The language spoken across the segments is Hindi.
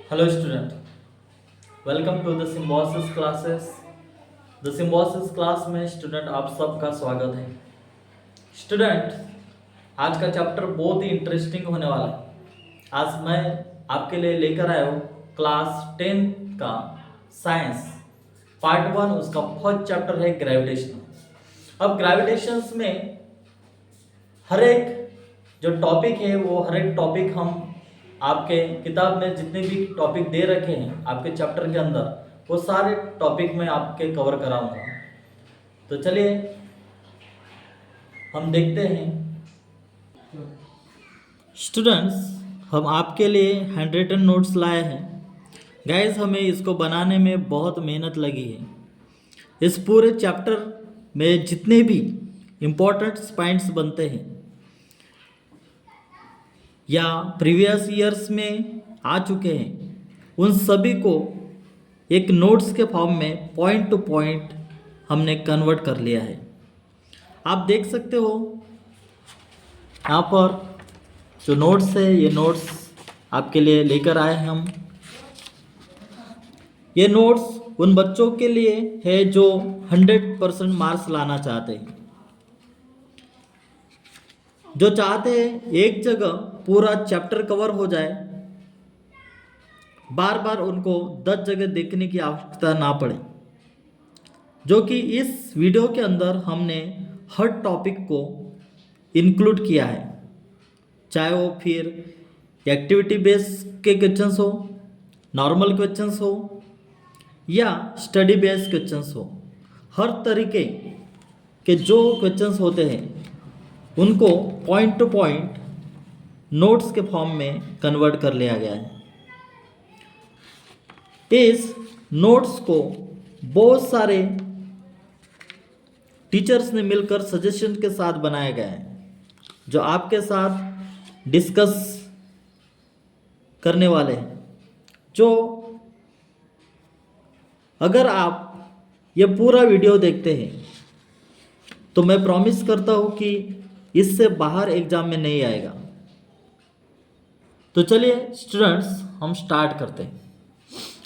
Hello student, welcome to the Symbiosis classes. The Symbiosis class में स्टूडेंट आप सबका स्वागत है। स्टूडेंट, आज का चैप्टर बहुत ही इंटरेस्टिंग होने वाला है। आज मैं आपके लिए लेकर आया हूँ क्लास 10 का साइंस पार्ट 1, उसका फर्स्ट चैप्टर है ग्रेविटेशन। अब ग्रेविटेशंस में हर एक जो टॉपिक है वो हर एक टॉपिक हम आपके किताब में जितने भी टॉपिक दे रखे हैं आपके चैप्टर के अंदर, वो सारे टॉपिक मैं आपके कवर कराऊंगा। तो चलिए हम देखते हैं। स्टूडेंट्स, हम आपके लिए हैंड रिटन नोट्स लाए हैं। गाइस, हमें इसको बनाने में बहुत मेहनत लगी है। इस पूरे चैप्टर में जितने भी इम्पोर्टेंट पॉइंट्स बनते हैं या प्रीवियस ईयर्स में आ चुके हैं, उन सभी को एक नोट्स के फॉर्म में पॉइंट टू पॉइंट हमने कन्वर्ट कर लिया है। आप देख सकते हो यहाँ पर जो नोट्स है, ये नोट्स आपके लिए लेकर आए हैं हम। ये नोट्स उन बच्चों के लिए है जो 100% मार्क्स लाना चाहते हैं, जो चाहते हैं एक जगह पूरा चैप्टर कवर हो जाए, बार बार उनको 10 जगह देखने की आवश्यकता ना पड़े। जो कि इस वीडियो के अंदर हमने हर टॉपिक को इंक्लूड किया है, चाहे वो फिर एक्टिविटी बेस के क्वेश्चंस हो, नॉर्मल क्वेश्चंस हो या स्टडी बेस्ड क्वेश्चंस हो। हर तरीके के जो क्वेश्चंस होते हैं उनको पॉइंट टू पॉइंट नोट्स के फॉर्म में कन्वर्ट कर लिया गया है। इस नोट्स को बहुत सारे टीचर्स ने मिलकर सजेशन के साथ बनाया गया है, जो आपके साथ डिस्कस करने वाले हैं। जो अगर आप ये पूरा वीडियो देखते हैं तो मैं प्रॉमिस करता हूँ कि इससे बाहर एग्जाम में नहीं आएगा। तो चलिए स्टूडेंट्स, हम स्टार्ट करते हैं।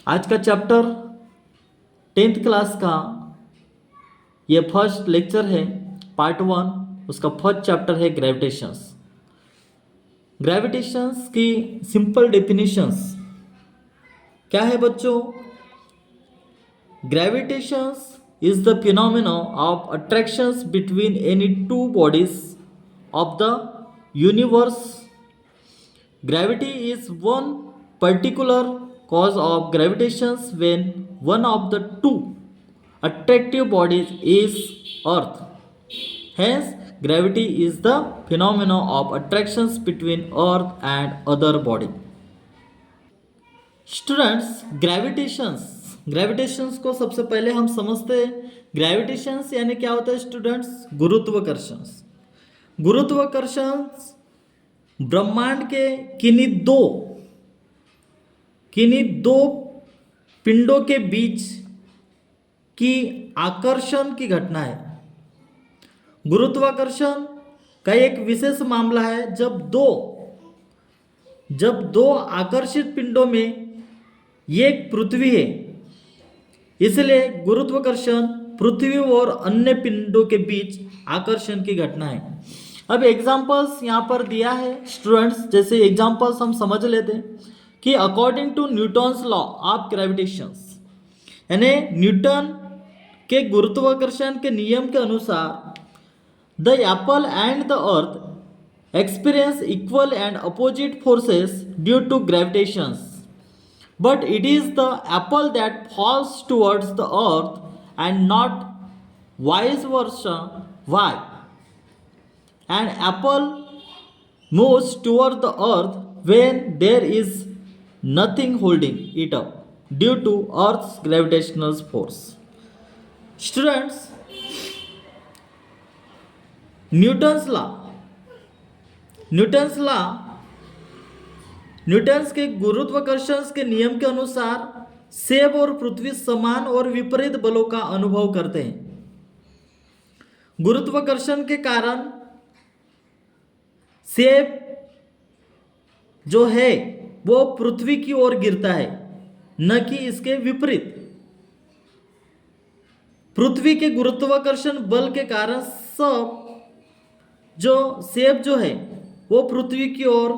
आज का चैप्टर 10th क्लास का ये फर्स्ट लेक्चर है, पार्ट 1, उसका फर्स्ट चैप्टर है ग्रेविटेशंस। ग्रेविटेशंस की सिंपल डेफिनेशंस क्या है बच्चों? ग्रेविटेशंस is the phenomenon of attractions between any two bodies of the universe. Gravity is one particular cause of gravitations when one of the two attractive bodies is Earth. Hence, gravity is the phenomenon of attractions between Earth and other body. Students, gravitations को सबसे पहले हम समझते हैं। ग्रेविटेशंस यानी क्या होता है स्टूडेंट्स? गुरुत्वाकर्षण। गुरुत्वाकर्षण ब्रह्मांड के किन्हीं दो पिंडों के बीच की आकर्षण की घटना है। गुरुत्वाकर्षण का एक विशेष मामला है जब दो आकर्षित पिंडों में ये एक पृथ्वी है, इसलिए गुरुत्वाकर्षण पृथ्वी और अन्य पिंडों के बीच आकर्षण की घटना है। अब एग्जांपल्स यहाँ पर दिया है स्टूडेंट्स, जैसे एग्जांपल्स हम समझ लेते हैं कि according to Newton's law of gravitation, यानी न्यूटन के गुरुत्वाकर्षण के नियम के अनुसार the apple and the earth experience equal and opposite forces due to gravitations, but it is the apple that falls towards the earth and not vice versa. Why? An apple moves toward the earth when there is nothing holding it up due to earth's gravitational force. Students, Newton's के गुरुत्वाकर्षण के नियम के अनुसार सेब और पृथ्वी समान और विपरीत बलों का अनुभव करते हैं। गुरुत्वाकर्षण के कारण सेब जो है वो पृथ्वी की ओर गिरता है, न कि इसके विपरीत। पृथ्वी के गुरुत्वाकर्षण बल के कारण सब जो सेब जो है वो पृथ्वी की ओर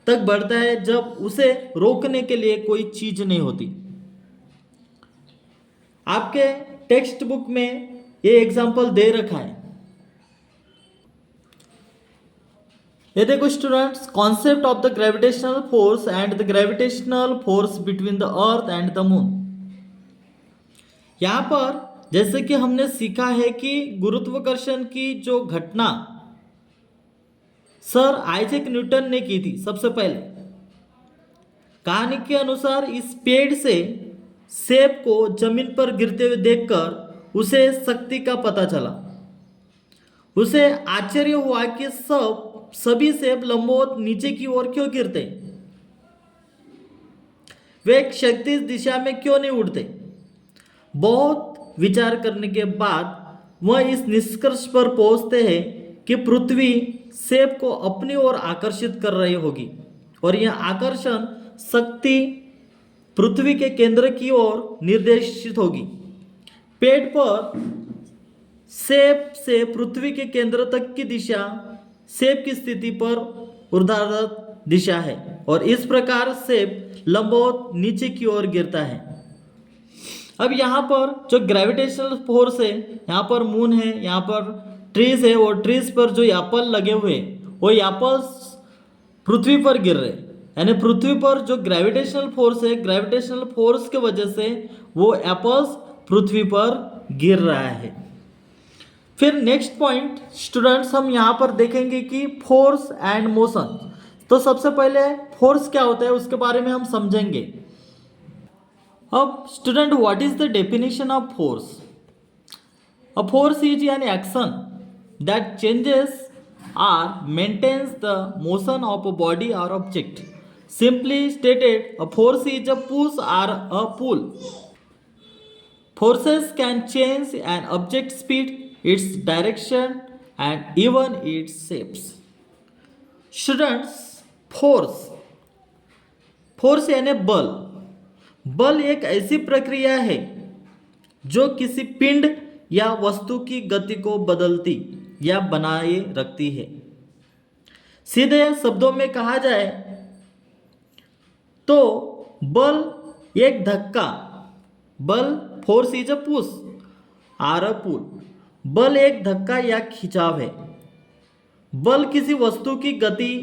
तक बढ़ता है जब उसे रोकने के लिए कोई चीज नहीं होती। आपके टेक्स्ट बुक में ये एग्जाम्पल दे रखा है। ये देखो students, concept of the gravitational force and the gravitational force between the earth and the moon. यहां पर जैसे कि हमने सीखा है कि गुरुत्वाकर्षण की जो घटना सर आइजैक न्यूटन ने की थी सबसे पहले। कहानी के अनुसार इस पेड़ से सेब को जमीन पर गिरते हुए देखकर उसे शक्ति का पता चला। उसे आश्चर्य हुआ कि सभी सेब लंबवत नीचे की ओर क्यों गिरते, वे एक क्षैतिज दिशा में क्यों नहीं उड़ते। बहुत विचार करने के बाद वह इस निष्कर्ष पर पहुंचते हैं कि पृथ्वी सेब को अपनी ओर आकर्षित कर रही होगी और यह आकर्षण शक्ति पृथ्वी के केंद्र की ओर निर्देशित होगी। पेड़ पर सेब से पृथ्वी के केंद्र तक की दिशा सेब की स्थिति पर ऊर्ध्वाधर दिशा है और इस प्रकार सेब लंबवत नीचे की ओर गिरता है। अब यहाँ पर जो ग्रेविटेशनल फोर्स है, यहाँ पर मून है, यहाँ पर ट्रीज है और ट्रीज पर जो एप्पल लगे हुए वो एप्पल्स पृथ्वी पर गिर रहे, यानी पृथ्वी पर जो ग्रेविटेशनल फोर्स है, ग्रेविटेशनल फोर्स के वजह से वो एप्पल्स पृथ्वी पर गिर रहा है। फिर नेक्स्ट पॉइंट स्टूडेंट्स हम यहाँ पर देखेंगे कि फोर्स एंड मोशन। तो सबसे पहले फोर्स क्या होता है उसके बारे में हम समझेंगे। अब student, what is the definition of force? A force is an action that changes or maintains the motion of a body or object. Simply stated, a force is a push or a pull. Forces can change an object's speed, its direction, and even its shapes. Students, force यानी बल। बल एक ऐसी प्रक्रिया है जो किसी पिंड या वस्तु की गति को बदलती या बनाए रखती है। सीधे शब्दों में कहा जाए तो बल एक धक्का, बल force is a push or a pull. बल एक धक्का या खिंचाव है। बल किसी वस्तु की गति,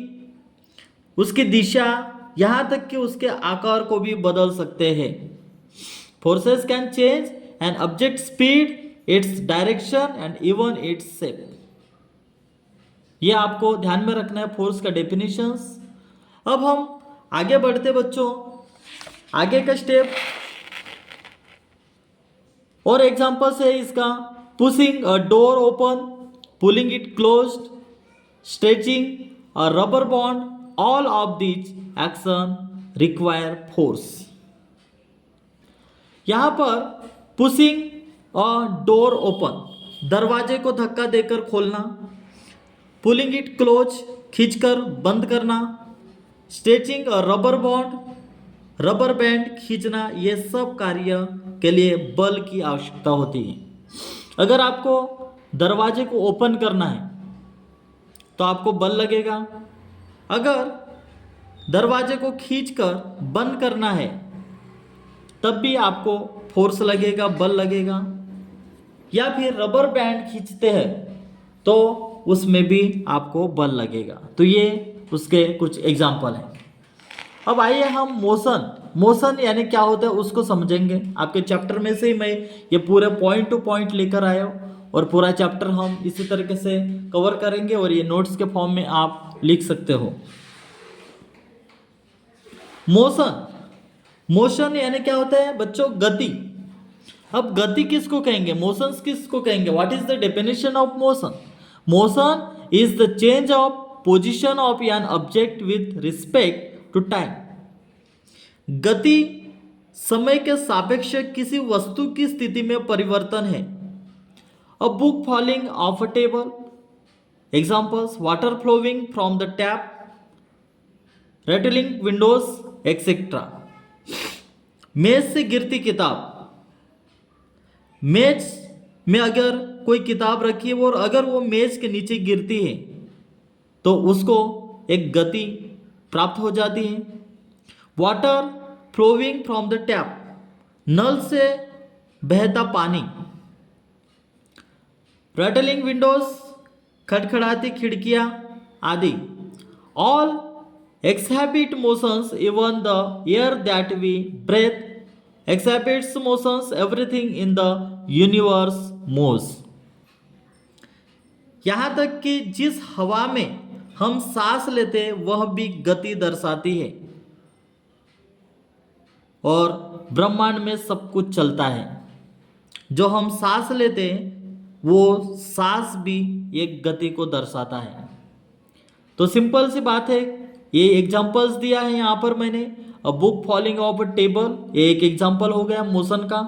उसकी दिशा, यहां तक कि उसके आकार को भी बदल सकते हैं। Forces can change an object speed, its direction and even its shape. ये आपको ध्यान में रखना है फोर्स का डेफिनेशंस। अब हम आगे बढ़ते बच्चों, आगे का स्टेप और एग्जांपल्स है इसका। Pushing a door open, pulling it closed, stretching a rubber bond, all of this action require force. यहां पर पुशिंग अ डोर ओपन, दरवाजे को धक्का देकर खोलना, पुलिंग इट क्लोज, खींचकर बंद करना, स्ट्रेचिंग और रबर बॉन्ड, रबर बैंड खींचना, ये सब कार्य के लिए बल की आवश्यकता होती है। अगर आपको दरवाजे को ओपन करना है तो आपको बल लगेगा। अगर दरवाजे को खींचकर बंद करना है तब भी आपको फोर्स लगेगा, बल लगेगा। या फिर रबर बैंड खींचते हैं तो उसमें भी आपको बल लगेगा। तो ये उसके कुछ एग्जाम्पल हैं। अब आइए हम मोशन यानी क्या होता है उसको समझेंगे। आपके चैप्टर में से ही मैं ये पूरे पॉइंट टू पॉइंट लेकर आया हूँ और पूरा चैप्टर हम इसी तरीके से कवर करेंगे और ये नोट्स के फॉर्म में आप लिख सकते हो। मोशन यानी क्या होता है बच्चों? गति। अब गति किसको कहेंगे, मोशंस किसको कहेंगे? What is the definition of motion? Motion is the change of position of an object with respect to time. गति समय के सापेक्ष किसी वस्तु की स्थिति में परिवर्तन है। A book falling of a table, examples water flowing from the tap, rattling windows etcetera. मेज से गिरती किताब, मेज में अगर कोई किताब रखी है और अगर वो मेज के नीचे गिरती है तो उसको एक गति प्राप्त हो जाती है। Water flowing from the tap, नल से बहता पानी। रटलिंग विंडोज, खटखड़ाती खिड़कियां आदि। All exhibit motions, even the air that we breathe exhibits motions, everything in the universe moves। यहां तक कि जिस हवा में हम सांस लेते हैं वह भी गति दर्शाती है और ब्रह्मांड में सब कुछ चलता है। जो हम सांस लेते हैं वो सांस भी एक गति को दर्शाता है। तो सिंपल सी बात है, ये एग्जांपल्स दिया है यहाँ पर मैंने। A book falling of a table, ये एक एग्जांपल हो गया मोशन का।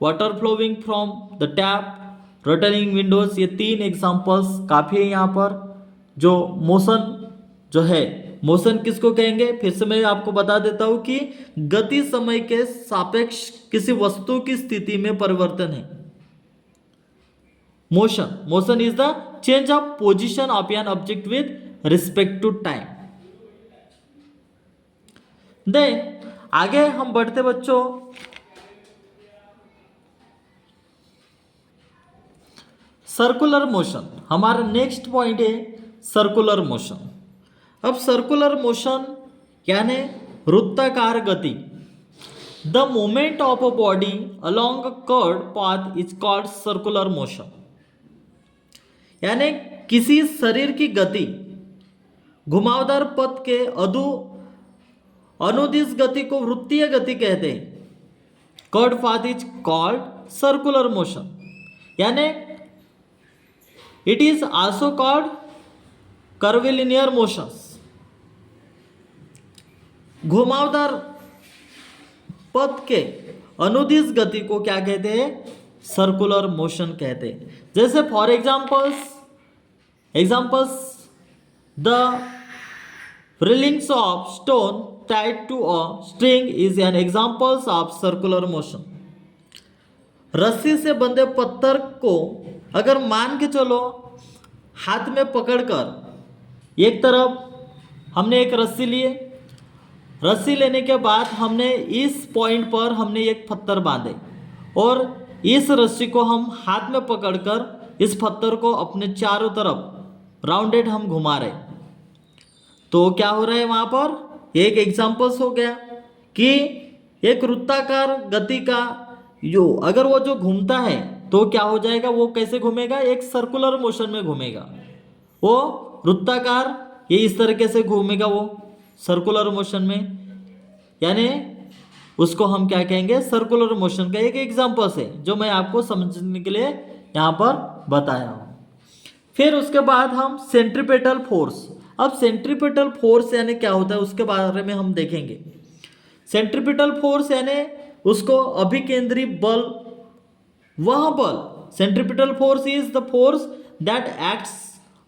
Water flowing from the tap, rattling windows, ये 3 एग्जांपल्स काफ़ी है यहाँ पर। जो मोशन जो है, मोशन किसको कहेंगे, फिर से मैं आपको बता देता हूँ कि गति समय के सापेक्ष किसी वस्तु की स्थिति में परिवर्तन है। Motion is the change of position of an object with respect to time. Then आगे हम बढ़ते बच्चों, सर्कुलर मोशन। हमारा नेक्स्ट पॉइंट है सर्कुलर मोशन। अब सर्कुलर मोशन यानी वृत्ताकार गति। The movement of a body along a curved path is called circular motion. यानी किसी शरीर की गति घुमावदार पथ के अनुदिश गति को वृत्तीय गति कहते हैं। Curved path is called circular motion. यानी it is also called curvilinear motions. घुमावदार पथ के अनुदिश गति को क्या कहते हैं, सर्कुलर मोशन कहते हैं। जैसे for examples the railings of stone tied to a string is an example of circular motion। रस्सी से बंधे पत्थर को अगर मान के चलो हाथ में पकड़कर एक तरफ हमने एक रस्सी लिए, रस्सी लेने के बाद हमने इस पॉइंट पर हमने एक पत्थर बांधे और इस रस्सी को हम हाथ में पकड़कर इस पत्थर को अपने चारों तरफ राउंडेड हम घुमा रहे। तो क्या हो रहा है वहां पर, एक एग्जांपल्स हो गया कि एक वृत्ताकार गति का जो अगर वो जो घूमता है तो क्या हो जाएगा, वो कैसे घूमेगा, एक सर्कुलर मोशन में घूमेगा। वो वृत्ताकार ये इस तरीके से घूमेगा वो सर्कुलर मोशन में, यानी उसको हम क्या कहेंगे, सर्कुलर मोशन का एक एग्जांपल्स है जो मैं आपको समझने के लिए यहाँ पर बताया हूँ। फिर उसके बाद हम सेंट्रीपेटल फोर्स। अब सेंट्रीपेटल फोर्स यानी क्या होता है उसके बारे में हम देखेंगे। सेंट्रीपेटल फोर्स यानी उसको अभिकेंद्री बल, वह बल। Centripetal force is the force that acts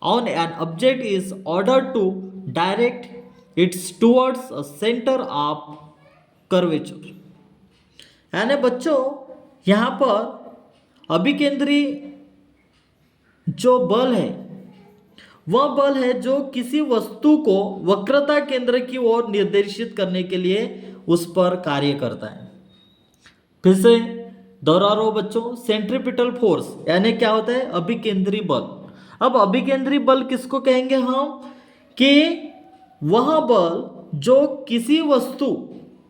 on an object is order to direct its towards a centre of curvature. यानी बच्चों यहाँ पर अभिकेंद्री जो बल है वह बल है जो किसी वस्तु को वक्रता केंद्र की ओर निर्देशित करने के लिए उस पर कार्य करता है। फिर से दोहरा रहा हूं बच्चों, सेंट्रीपिटल फोर्स यानी क्या होता है, अभिकेंद्री बल। अब अभिकेंद्री बल किसको कहेंगे हम, कि वह बल जो किसी वस्तु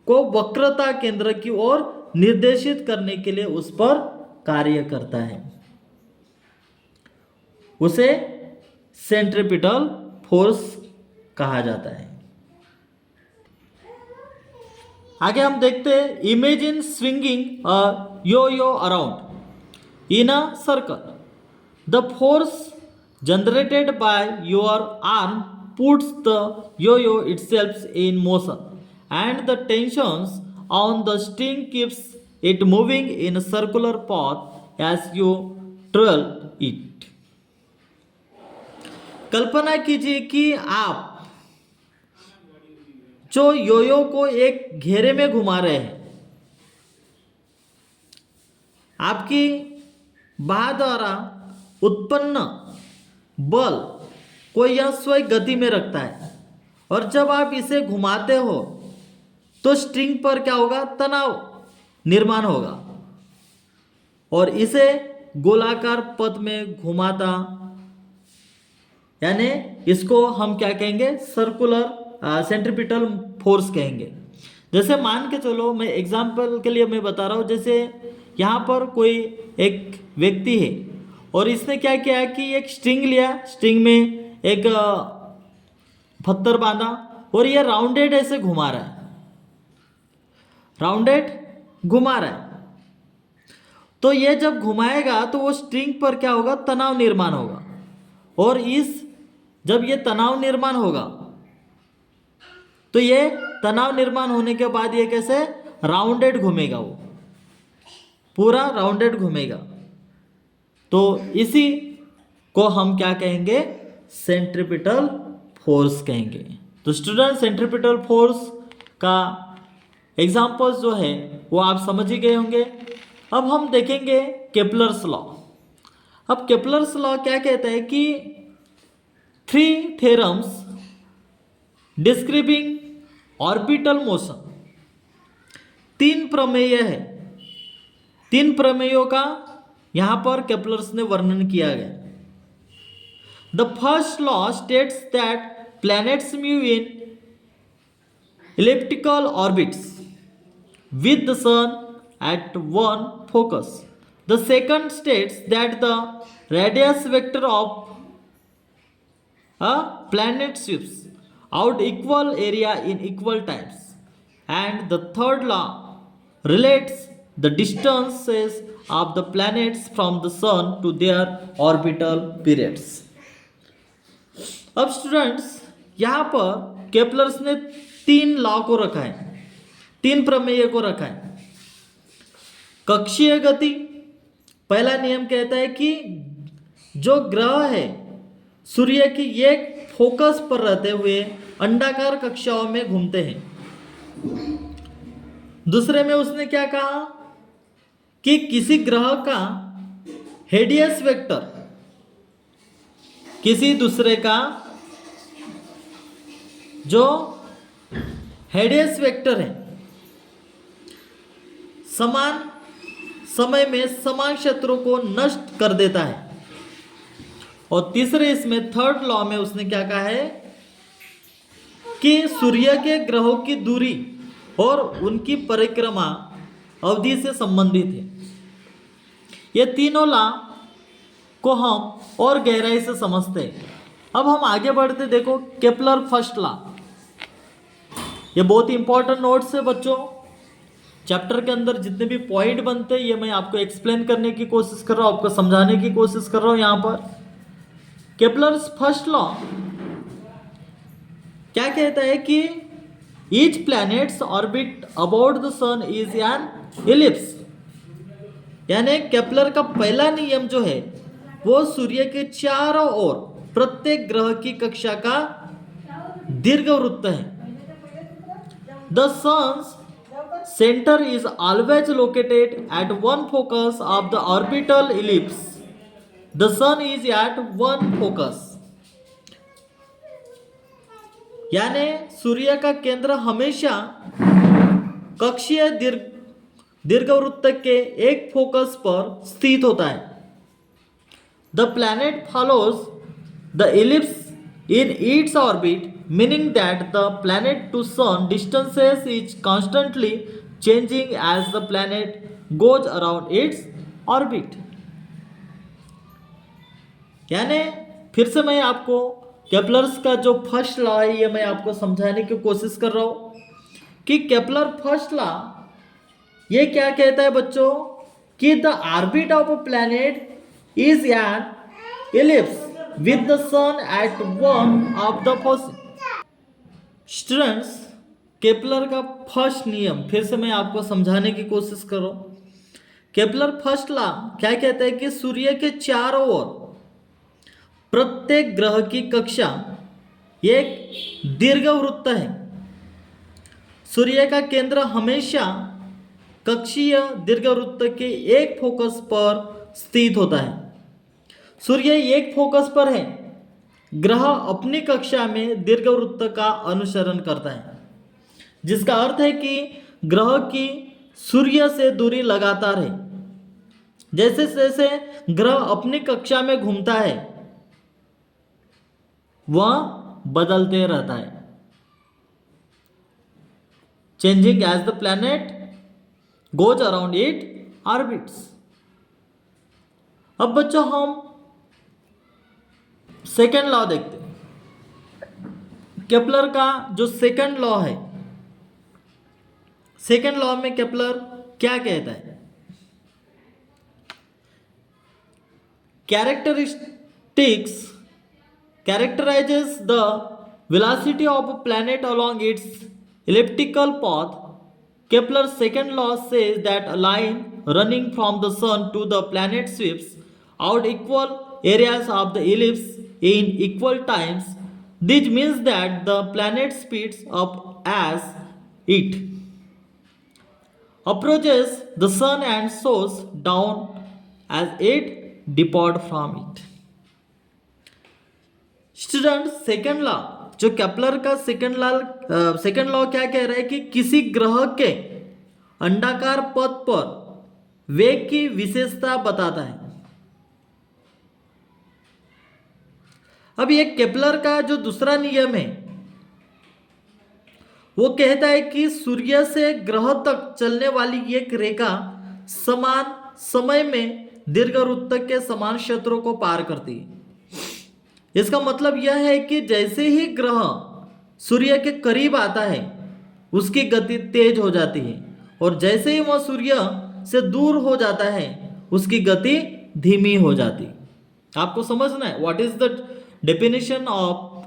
को वक्रता केंद्र की ओर निर्देशित करने के लिए उस पर कार्य करता है, उसे सेंट्रीपिटल फोर्स कहा जाता है। आगे हम देखते हैं, imagine swinging a yo-yo around in a circle. The force generated by your arm puts the yo-yo itself in motion and the tensions on the string keeps it moving in a circular path as you twirl it। कल्पना कीजिए कि आप जो योयो को एक घेरे में घुमा रहे हैं। आपकी बाह द्वारा उत्पन्न बल को यह स्वयं गति में रखता है और जब आप इसे घुमाते हो तो स्ट्रिंग पर क्या होगा, तनाव निर्माण होगा और इसे गोलाकार पथ में घुमाता, यानी इसको हम क्या कहेंगे, सर्कुलर सेंट्रीपिटल फोर्स कहेंगे। जैसे मान के चलो, मैं एग्जांपल के लिए मैं बता रहा हूँ, जैसे यहाँ पर कोई एक व्यक्ति है और इसने क्या किया कि एक स्ट्रिंग लिया, स्ट्रिंग में एक पत्थर बांधा और ये राउंडेड ऐसे घुमा रहा है, राउंडेड घुमा रहा है। तो ये जब घुमाएगा तो वो स्ट्रिंग पर क्या होगा, तनाव निर्माण होगा और जब ये तनाव निर्माण होगा तो ये तनाव निर्माण होने के बाद ये कैसे राउंडेड घूमेगा, वो पूरा राउंडेड घूमेगा। तो इसी को हम क्या कहेंगे, सेंट्रीपिटल फोर्स कहेंगे। तो स्टूडेंट, सेंट्रीपिटल फोर्स का एग्जांपल्स जो है वो आप समझ ही गए होंगे। अब हम देखेंगे केपलर्स लॉ। अब केपलर्स लॉ क्या कहता है कि 3 थ्योरम्स डिस्क्राइबिंग ऑर्बिटल मोशन, 3 प्रमेय है, 3 प्रमेयों का यहां पर केपलर्स ने वर्णन किया गया। The first law states that planets move in elliptical orbits with the sun at one focus. The second states that the radius vector of a planet sweeps out equal area in equal times. And the third law relates the distances of the planets from the sun to their orbital periods. अब स्टूडेंट्स, यहाँ पर केपलर्स ने 3 लॉ को रखा है, 3 प्रमेय को रखा है। कक्षीय गति, पहला नियम कहता है कि जो ग्रह है सूर्य की एक फोकस पर रहते हुए अंडाकार कक्षाओं में घूमते हैं। दूसरे में उसने क्या कहा कि किसी ग्रह का रेडियस वेक्टर किसी दूसरे का जो रेडियस वेक्टर है समान समय में समान क्षेत्रों को नष्ट कर देता है। और तीसरे इसमें थर्ड लॉ में उसने क्या कहा है कि सूर्य के ग्रहों की दूरी और उनकी परिक्रमा अवधि से संबंधित है। ये तीनों लॉ को हम और गहराई से समझते हैं। अब हम आगे बढ़ते, देखो केपलर फर्स्ट लॉ, ये बहुत इंपॉर्टेंट नोट्स है बच्चों। चैप्टर के अंदर जितने भी पॉइंट बनते हैं ये मैं आपको एक्सप्लेन करने की कोशिश कर रहा हूं, आपको समझाने की कोशिश कर रहा हूं। यहां पर केपलर्स फर्स्ट लॉ क्या कहता है कि each planets orbit about the sun is an ellipse, यानी केपलर का पहला नियम जो है वो सूर्य के चारों ओर प्रत्येक ग्रह की कक्षा का दीर्घवृत्त है। The sun's center is always located at one focus of the orbital ellipse. The sun is at one focus. यानी सूर्य का केंद्र हमेशा कक्षीय दीर्घवृत्त के एक फोकस पर स्थित होता है। The planet follows the ellipse in its orbit, meaning that the planet to sun distances is constantly changing as the planet goes around its orbit. यानी फिर से मैं आपको केपलर्स का जो फर्स्ट लॉ है ये मैं आपको समझाने की कोशिश कर रहा हूं कि केपलर फर्स्ट लॉ ये क्या कहता है बच्चों कि the orbit of a planet is an ellipse with the sun at one of the first. Students, Kepler का फर्स्ट नियम फिर से मैं आपको समझाने की कोशिश करो। केपलर फर्स्ट लॉ क्या कहता है कि सूर्य के चारों ओर प्रत्येक ग्रह की कक्षा एक दीर्घवृत्त है सूर्य का केंद्र हमेशा कक्षीय दीर्घवृत्त के एक फोकस पर स्थित होता है। सूर्य एक फोकस पर है। ग्रह अपनी कक्षा में दीर्घवृत्त का अनुसरण करता है, जिसका अर्थ है कि ग्रह की सूर्य से दूरी लगातार है। जैसे जैसे ग्रह अपनी कक्षा में घूमता है वह बदलते रहता है, changing as the planet goes around its orbits. अब बच्चों हम सेकेंड लॉ देखते हैं। केपलर का जो सेकेंड लॉ है, सेकेंड लॉ में केपलर क्या कहता है? Characteristics characterizes the velocity of a planet along its elliptical path. Kepler's second law says that a line running from the sun to the planet sweeps out equal areas of the ellipse in equal times. This means that the planet speeds up as it approaches the sun and slows down as it departs from it. Student second law, जो केपलर का सेकेंड लॉ क्या कह रहा है कि किसी ग्रह के अंडाकार पथ पर वेग की विशेषता बताता है। अब ये केपलर का जो दूसरा नियम है वो कहता है कि सूर्य से ग्रह तक चलने वाली एक रेखा समान समय में दीर्घवृत्त के समान क्षेत्रों को पार करती है। इसका मतलब यह है कि जैसे ही ग्रह सूर्य के करीब आता है उसकी गति तेज हो जाती है, और जैसे ही वह सूर्य से दूर हो जाता है उसकी गति धीमी हो जाती है। आपको समझना है what is the definition of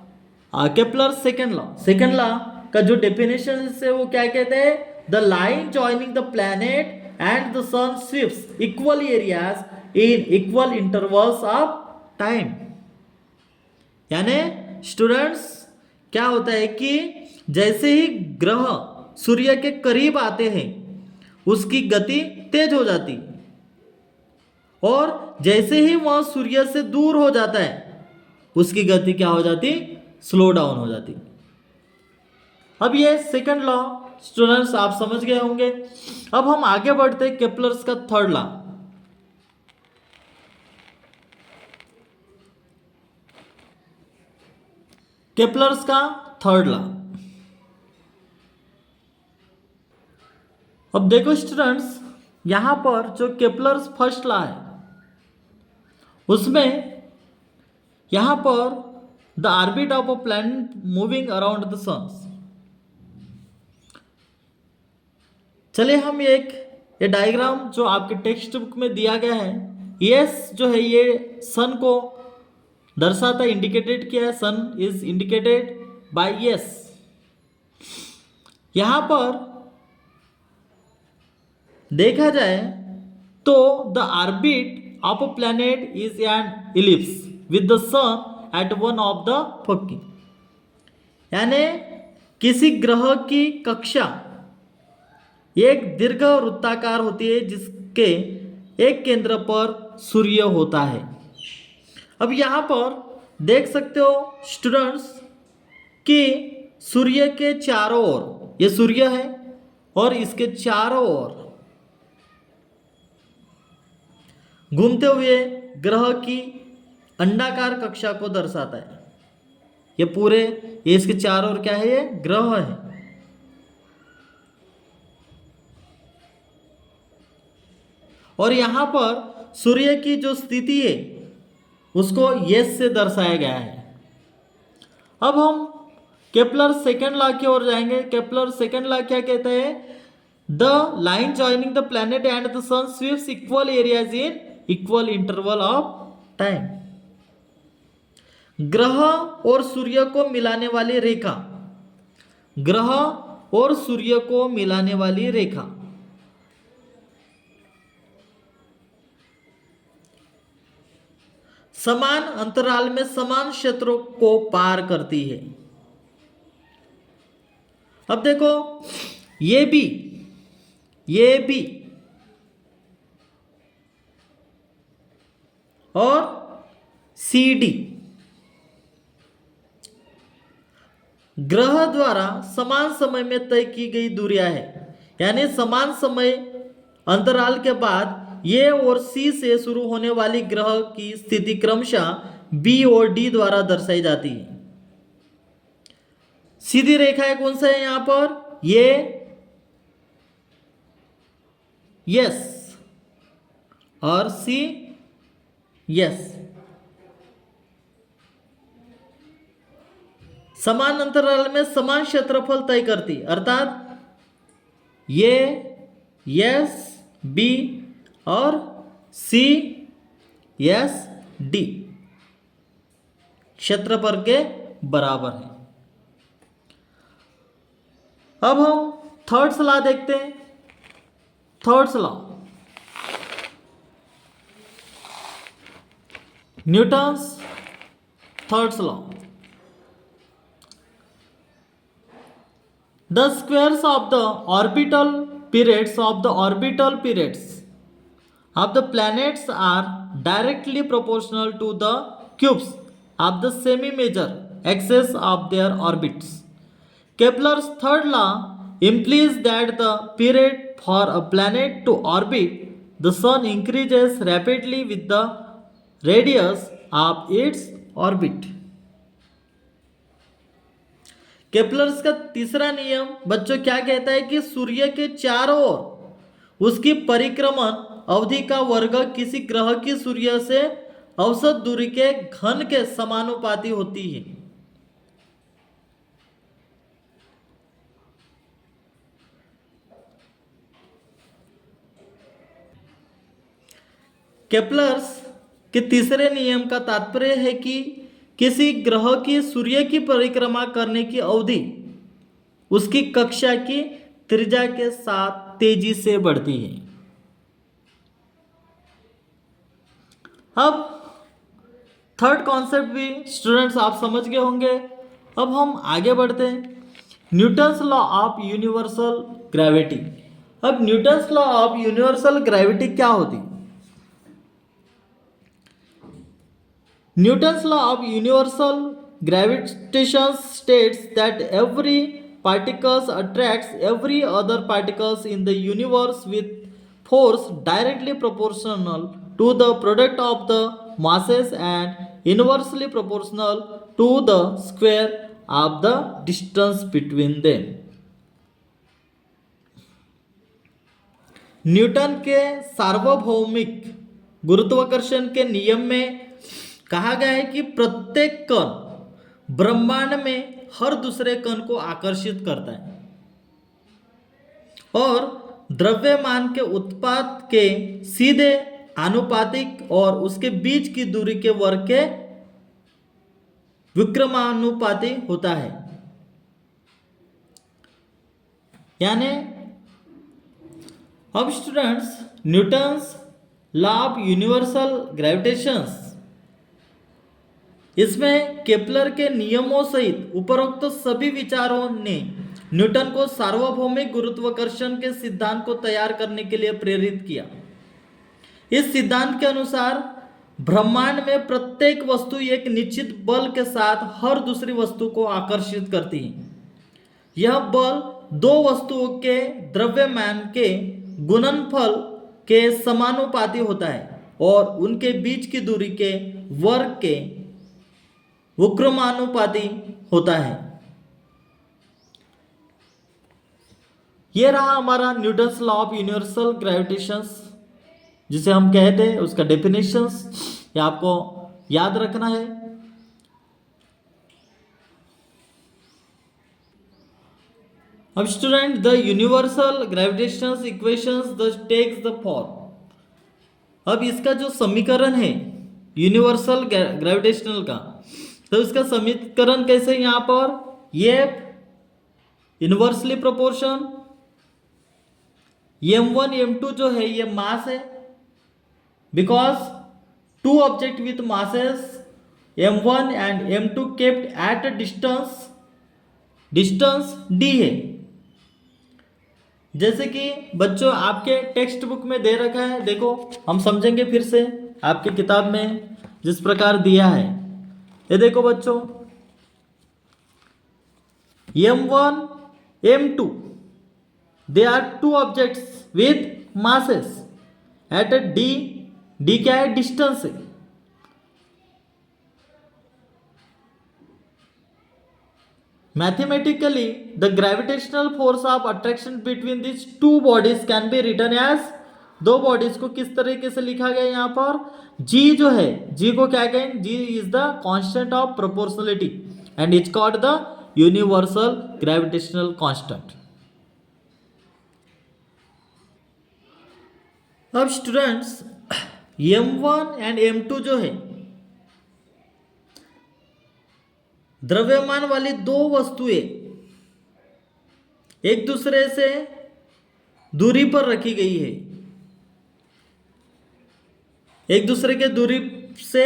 Kepler second law. Second law का जो डेफिनेशन है वो क्या कहते हैं? The line joining the planet and the sun sweeps equal areas in equal intervals of time. यानी स्टूडेंट्स क्या होता है कि जैसे ही ग्रह सूर्य के करीब आते हैं उसकी गति तेज हो जाती, और जैसे ही वह सूर्य से दूर हो जाता है उसकी गति क्या हो जाती? स्लो डाउन हो जाती। अब ये सेकंड लॉ स्टूडेंट्स आप समझ गए होंगे। अब हम आगे बढ़ते हैं केपलर्स का थर्ड लॉ। केपलर्स का थर्ड लॉ। अब देखो स्टूडेंट्स, यहां पर जो केपलर्स फर्स्ट लॉ है उसमें यहां पर the orbit of a planet moving around the sun. चलिए हम ये डायग्राम जो आपके टेक्स्ट बुक में दिया गया है, यस जो है ये सन को दर्शाता है, इंडिकेटेड किया है। Sun is indicated by S. यहां पर देखा जाए तो the orbit of a planet is an ellipse with the sun at one of the foci. यानी किसी ग्रह की कक्षा एक दीर्घ वृत्ताकार होती है जिसके एक केंद्र पर सूर्य होता है। अब यहां पर देख सकते हो स्टूडेंट्स कि सूर्य के चारों ओर ये सूर्य है और इसके चारों ओर घूमते हुए ग्रह की अंडाकार कक्षा को दर्शाता है। ये इसके चारों ओर क्या है? ये ग्रह है। और यहां पर सूर्य की जो स्थिति है उसको यस से दर्शाया गया है। अब हम केपलर सेकेंड लॉ की ओर जाएंगे। केपलर सेकेंड लॉ क्या कहता है? The line joining the planet and the sun sweeps equal areas in equal interval of time. ग्रह और सूर्य को मिलाने वाली रेखा, ग्रह और सूर्य को मिलाने वाली रेखा समान अंतराल में समान क्षेत्रों को पार करती है। अब देखो ये भी और सी डी ग्रह द्वारा समान समय में तय की गई दूरियां हैं, यानी समान समय अंतराल के बाद ए और सी से शुरू होने वाली ग्रह की स्थिति क्रमशः बी और डी द्वारा दर्शाई जाती है। सीधी रेखाएं कौन सा है यहां पर? ये यस और सी यस। समान अंतराल में समान क्षेत्रफल तय करती, अर्थात ये यस बी और सी यस डी क्षेत्रफल के बराबर है। अब हम थर्ड लॉ देखते हैं। Third law, Newton's third law. The squares of the orbital periods of the planets are directly proportional to the cubes of the semi-major axes of their orbits. Kepler's third law implies that the period for a planet to orbit the sun increases rapidly with the radius of its orbit. Kepler's का तीसरा नियम बच्चों क्या कहता है कि सूर्य के चारों ओर उसकी परिक्रमण अवधि का वर्ग किसी ग्रह की सूर्य से औसत दूरी के घन के समानुपाती होती है। केपलर्स के तीसरे नियम का तात्पर्य है कि किसी ग्रह की सूर्य की परिक्रमा करने की अवधि उसकी कक्षा की त्रिज्या के साथ तेजी से बढ़ती है। अब थर्ड कॉन्सेप्ट भी स्टूडेंट्स आप समझ गए होंगे। अब हम आगे बढ़ते हैं। Newton's law of universal gravity. अब Newton's law of universal gravity क्या होती? Newton's law of universal gravitation states that every particle attracts every other particles in the universe with force directly proportional to the product of the masses and inversely proportional to the square of the distance between them. Newton के सार्वभौमिक गुरुत्वाकर्षण के नियम में कहा गया है कि प्रत्येक कण ब्रह्मांड में हर दूसरे कण को आकर्षित करता है और द्रव्यमान के उत्पाद के सीधे आनुपातिक और उसके बीच की दूरी के वर्ग के विक्रमानुपाती होता है। यानी अब students Newton's law of universal gravitations, इसमें केपलर के नियमों सहित उपरोक्त सभी विचारों ने न्यूटन को सार्वभौमिक गुरुत्वाकर्षण के सिद्धांत को तैयार करने के लिए प्रेरित किया। इस सिद्धांत के अनुसार ब्रह्मांड में प्रत्येक वस्तु एक निश्चित बल के साथ हर दूसरी वस्तु को आकर्षित करती है। यह बल दो वस्तुओं के द्रव्यमान के गुणनफल के समानुपाती होता है और उनके बीच की दूरी के वर्ग के विक्रमानुपाती होता है। यह रहा हमारा न्यूटन्स लॉ ऑफ यूनिवर्सल ग्रेविटेशंस, जिसे हम कहते हैं उसका डेफिनेशंस, ये आपको याद रखना है। अब student the universal gravitations equations the takes the form. अब इसका जो समीकरण है यूनिवर्सल ग्रेविटेशनल का, तो इसका समीकरण कैसे यहाँ पर ये इनवर्सली प्रोपोर्शन m1 m2 जो है ये मास है, because two object with masses m1 and m2 kept at distance d है जैसे कि बच्चों आपके टेक्स्ट बुक में दे रखा है, देखो हम समझेंगे फिर से। आपके किताब में जिस प्रकार दिया है, ये देखो बच्चों, M1 M2 they are two objects with masses at d। d क्या है? डिस्टेंस है। Mathematically the gravitational force of attraction between this two bodies can be written as, दो बॉडीज को किस तरीके से लिखा गया यहाँ पर? g जो है, g को क्या कहें? g is the constant of proportionality and is called the universal gravitational constant. अब स्टूडेंट्स M1 एंड M2 जो है द्रव्यमान वाली दो वस्तुएं एक दूसरे से दूरी पर रखी गई है, एक दूसरे के दूरी से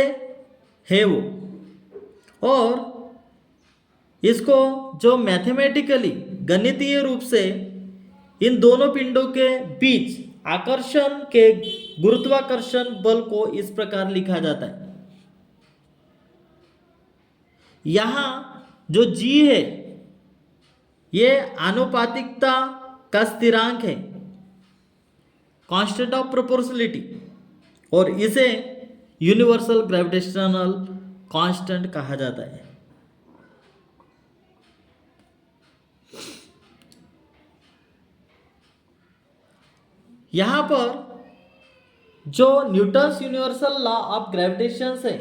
है वो, और इसको जो मैथमेटिकली गणितीय रूप से इन दोनों पिंडों के बीच आकर्षण के गुरुत्वाकर्षण बल को इस प्रकार लिखा जाता है। यहां जो g है ये आनुपातिकता का स्थिरांक है, कांस्टेंट ऑफ प्रोपोर्शनलिटी, और इसे यूनिवर्सल ग्रेविटेशनल कांस्टेंट कहा जाता है। यहां पर जो Newton's universal law of gravitation है,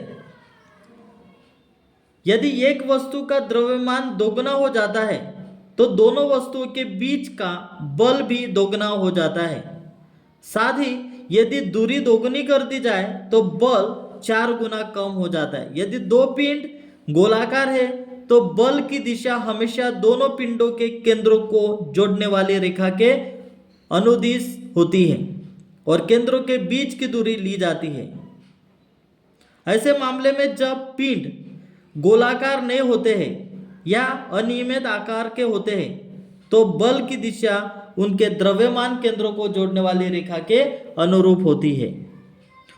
यदि एक वस्तु का द्रव्यमान दोगुना हो जाता है तो दोनों वस्तुओं के बीच का बल भी दोगुना हो जाता है। साथ ही यदि दूरी दोगुनी कर दी जाए तो बल 4 गुना कम हो जाता है। यदि दो पिंड गोलाकार है तो बल की दिशा हमेशा दोनों पिंडों के केंद्रों को जोड़ने वाली रेखा के अनुदिश होती है और केंद्रों के बीच की दूरी ली जाती है। ऐसे मामले में जब पिंड गोलाकार नहीं होते हैं या अनियमित आकार के होते हैं तो बल की दिशा उनके द्रव्यमान केंद्रों को जोड़ने वाली रेखा के अनुरूप होती है,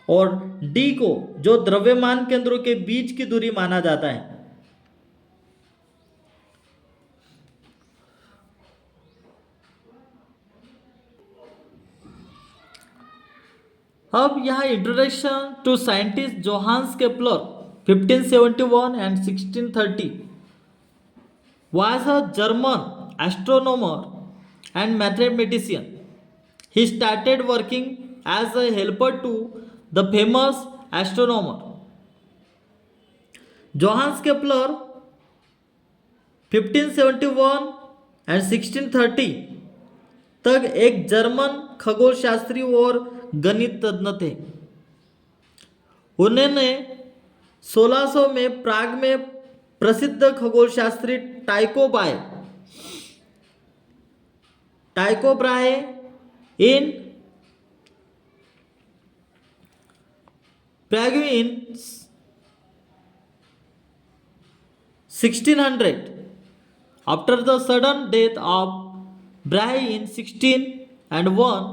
और d को जो द्रव्यमान केंद्रों के बीच की दूरी माना जाता है। अब यहाँ introduction to scientist Johannes Kepler 1571 and 1630 was a German astronomer and mathematician. He started working as a helper to the famous astronomer Johannes Kepler 1571 and 1630 तक एक जर्मन खगोलशास्त्री और गणितज्ञ थे। उन्होंने 1600 में प्राग में प्रसिद्ध खगोलशास्त्री टाइको Brahe in Prague in 1600 after the sudden death of Brahe in 1601,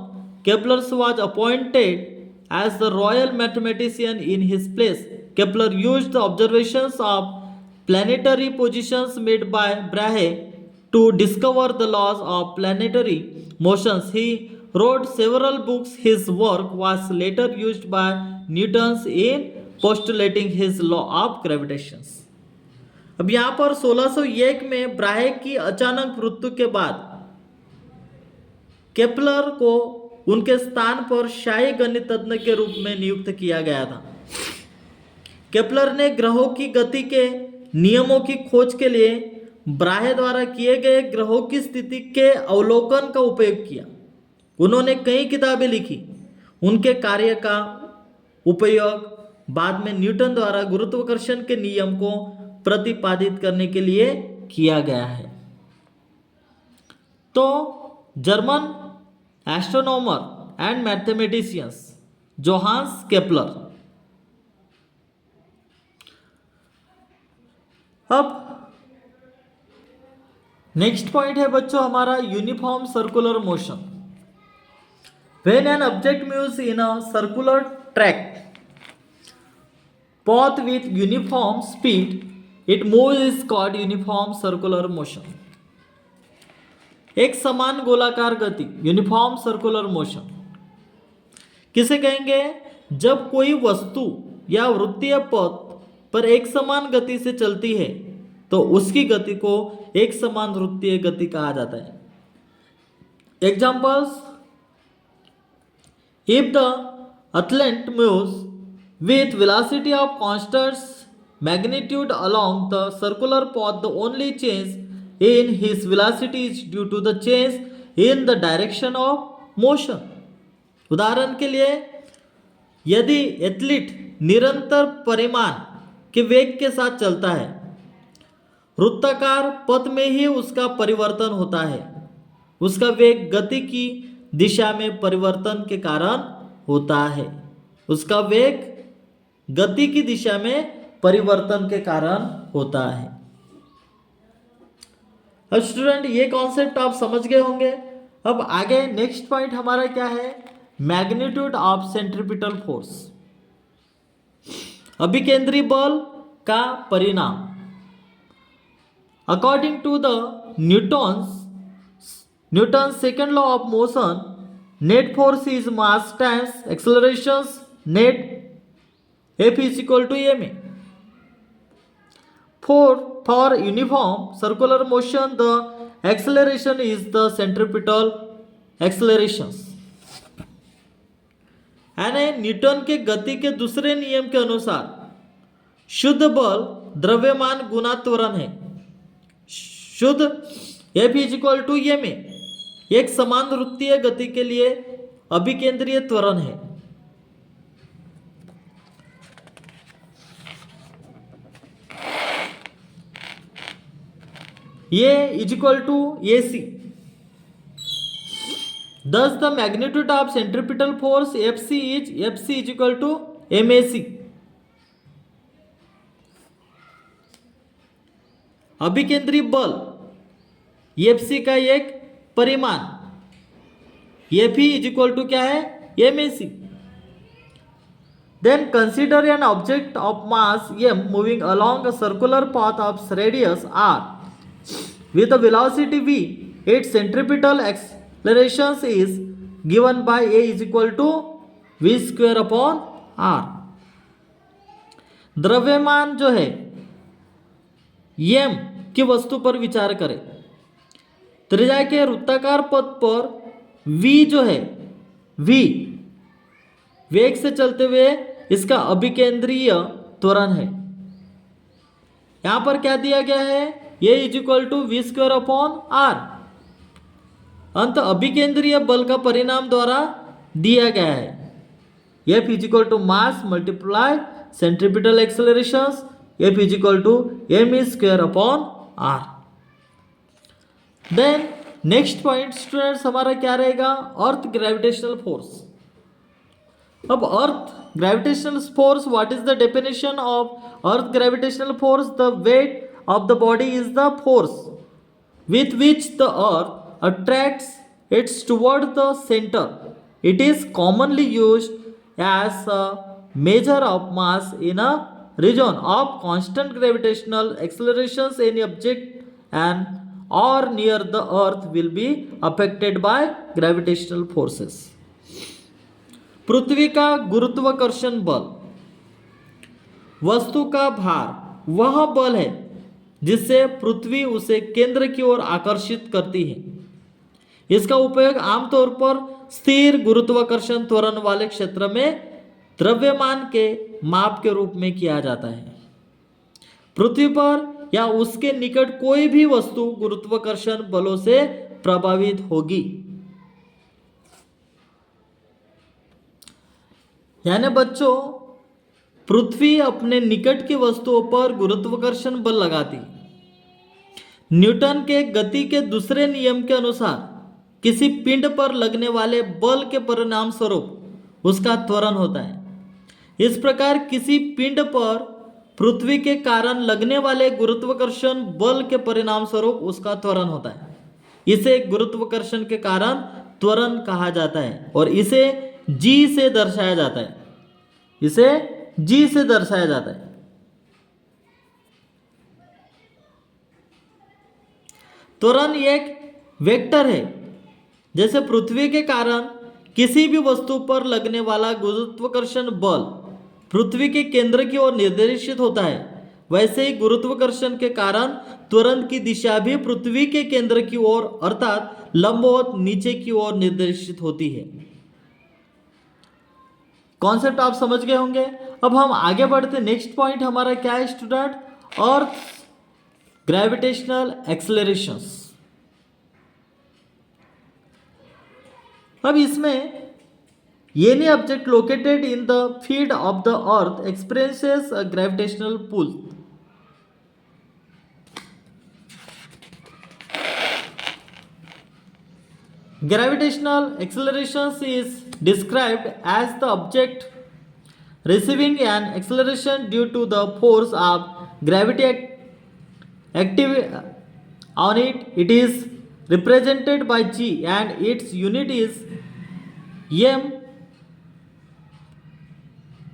Kepler was appointed as the royal mathematician in his place. Kepler used the observations of planetary positions made by Brahe to discover the laws of planetary motions. He wrote several books. His work was later used by Newton in postulating his law of gravitation. अब यहाँ पर 1601 में ब्राहे की अचानक मृत्यु के बाद केपलर को उनके स्थान पर शाही गणितज्ञ के रूप में नियुक्त किया गया था। केपलर ने ग्रहों की गति के नियमों की खोज के लिए ब्राहे द्वारा किए गए ग्रहों की स्थिति के अवलोकन का उपयोग किया। उन्होंने कई किताबें लिखी। उनके कार्य का उपयोग बाद में न्यूटन द्वारा गुरुत्वाकर्षण के नियम को प्रतिपादित करने के लिए किया गया है। तो German astronomer and mathematicians Johannes Kepler. अब नेक्स्ट पॉइंट है बच्चों हमारा uniform circular motion. When an object moves in a circular track path with uniform speed, it moves is called uniform circular motion। एक समान गोलाकार गति यूनिफॉर्म सर्कुलर मोशन किसे कहेंगे? जब कोई वस्तु या वृत्तीय पथ पर एक समान गति से चलती है तो उसकी गति को एक समान वृत्तीय गति कहा जाता है। Examples, if the athlete moves with velocity of constant magnitude along the circular path, the only change in his velocity is due to the change in the direction of motion। उदाहरण के लिए, यदि एथलीट निरंतर परिमाण के वेग के साथ चलता है, वृत्ताकार पथ में ही उसका परिवर्तन होता है। उसका वेग गति की दिशा में परिवर्तन के कारण होता है। उसका वेग गति की दिशा में परिवर्तन के कारण होता है। अब स्टूडेंट ये कॉन्सेप्ट आप समझ गए होंगे। अब आगे नेक्स्ट पॉइंट हमारा क्या है? मैग्नीट्यूड ऑफ सेंट्रीपिटल फोर्स, अभिकेंद्री बल का परिणाम। According to the Newton second law of motion, net force is mass times acceleration net F is equal to ma। For uniform circular motion, the acceleration is the centripetal accelerations। यानी न्यूटन के गति के दूसरे नियम के अनुसार शुद्ध बल द्रव्यमान गुना त्वरण है। शुद्ध F is equal to ma एक समान वृत्तीय गति के लिए अभिकेंद्रीय त्वरण है। A is equal to AC। Thus the magnitude of centripetal force FC is equal to MAC। अभिकेंद्री बल FC का एक परिमाण FE is equal to क्या है? MAC। Then consider an object of mass m moving along a circular path of radius r with a velocity v, its centripetal acceleration is given by A is equal to v square upon r। द्रव्यमान जो है m की वस्तु पर विचार करें। त्रिज्या के वृत्ताकार पथ पर v जो है v वेग से चलते हुए इसका अभिकेंद्रीय त्वरण है। यहां पर क्या दिया गया है? A is equal to v square upon r. अंत अभिकेंद्रीय बल का परिणाम द्वारा दिया गया है। F is equal to mass multiply centripetal accelerations, F is equal to m square upon r. Then next point students हमारा क्या रहेगा? Earth gravitational force. अब earth gravitational force, what is the definition of earth gravitational force? The weight of the body is the force with which the earth attracts it toward the center. It is commonly used as a measure of mass in a region of constant gravitational accelerations. Any object and or near the earth will be affected by gravitational forces। पृथ्वी का गुरुत्वाकर्षण बल, वस्तु का भार वह बल है जिससे पृथ्वी उसे केंद्र की ओर आकर्षित करती है। इसका उपयोग आमतौर पर स्थिर गुरुत्वाकर्षण त्वरण वाले क्षेत्र में द्रव्यमान के माप के रूप में किया जाता है। पृथ्वी पर या उसके निकट कोई भी वस्तु गुरुत्वाकर्षण बलों से प्रभावित होगी। यानी बच्चों, पृथ्वी अपने निकट की वस्तुओं पर गुरुत्वाकर्षण बल लगाती। न्यूटन के गति के दूसरे नियम के अनुसार किसी पिंड पर लगने वाले बल के परिणाम स्वरूप उसका त्वरण होता है। इस प्रकार किसी पिंड पर पृथ्वी के कारण लगने वाले गुरुत्वाकर्षण बल के परिणाम स्वरूप उसका त्वरण होता है। इसे गुरुत्वाकर्षण के कारण त्वरण कहा जाता है और इसे जी से दर्शाया जाता है। इसे जी से दर्शाया जाता है। त्वरण एक वेक्टर है। जैसे पृथ्वी के कारण किसी भी वस्तु पर लगने वाला गुरुत्वाकर्षण बल पृथ्वी के केंद्र की ओर निर्देशित होता है, वैसे ही गुरुत्वाकर्षण के कारण त्वरण की दिशा भी पृथ्वी के केंद्र की ओर अर्थात लंबवत नीचे की ओर निर्देशित होती है। कॉन्सेप्ट आप समझ गए होंगे। अब हम आगे बढ़ते, नेक्स्ट पॉइंट हमारा क्या है स्टूडेंट? अर्थ ग्रेविटेशनल एक्सेलरेशंस। अब इसमें any object located in the field of the earth experiences a gravitational pull. Gravitational accelerations is described as the object receiving an acceleration due to the force of gravity active on it. It is represented by g and its unit is m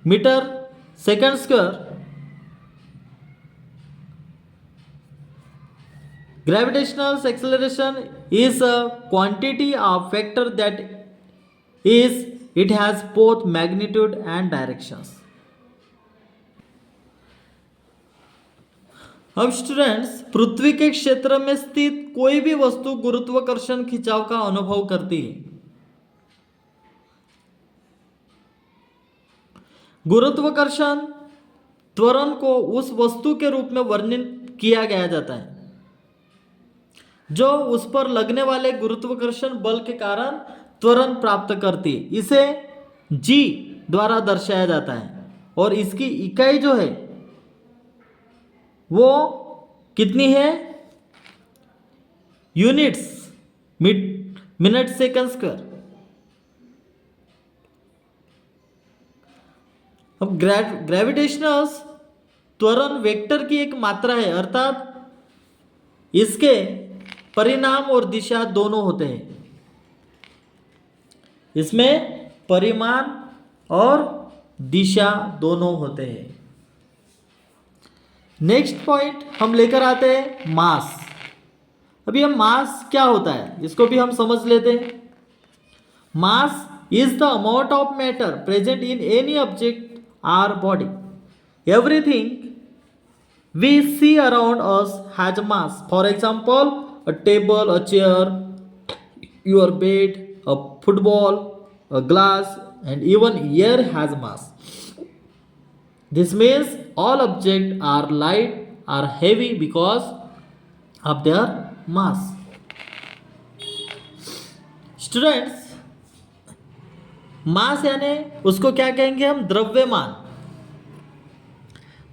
metre second square. Gravitational acceleration is a quantity of vector that is it has both magnitude and directions. अब स्टूडेंट्स, पृथ्वी के क्षेत्र में स्थित कोई भी वस्तु गुरुत्वाकर्षण खिंचाव का अनुभव करती है। गुरुत्वाकर्षण त्वरण को उस वस्तु के रूप में वर्णित किया गया जाता है जो उस पर लगने वाले गुरुत्वाकर्षण बल के कारण त्वरण प्राप्त करती है। इसे जी द्वारा दर्शाया जाता है और इसकी इकाई जो है वो कितनी है? Units minute second square. अब ग्रेविटेशनल त्वरण वेक्टर की एक मात्रा है, अर्थात इसके परिमाण और दिशा दोनों होते हैं। इसमें परिमाण और दिशा दोनों होते हैं। नेक्स्ट पॉइंट हम लेकर आते हैं मास। अब यह मास क्या होता है इसको भी हम समझ लेते हैं। मास is the amount of matter present in any object or body. Everything we see around us has mass. For example, a table, a chair, your bed, a football, a glass, and even air has mass. This means all objects are light or heavy because of their mass. Students, मास यानी उसको क्या कहेंगे हम? द्रव्यमान।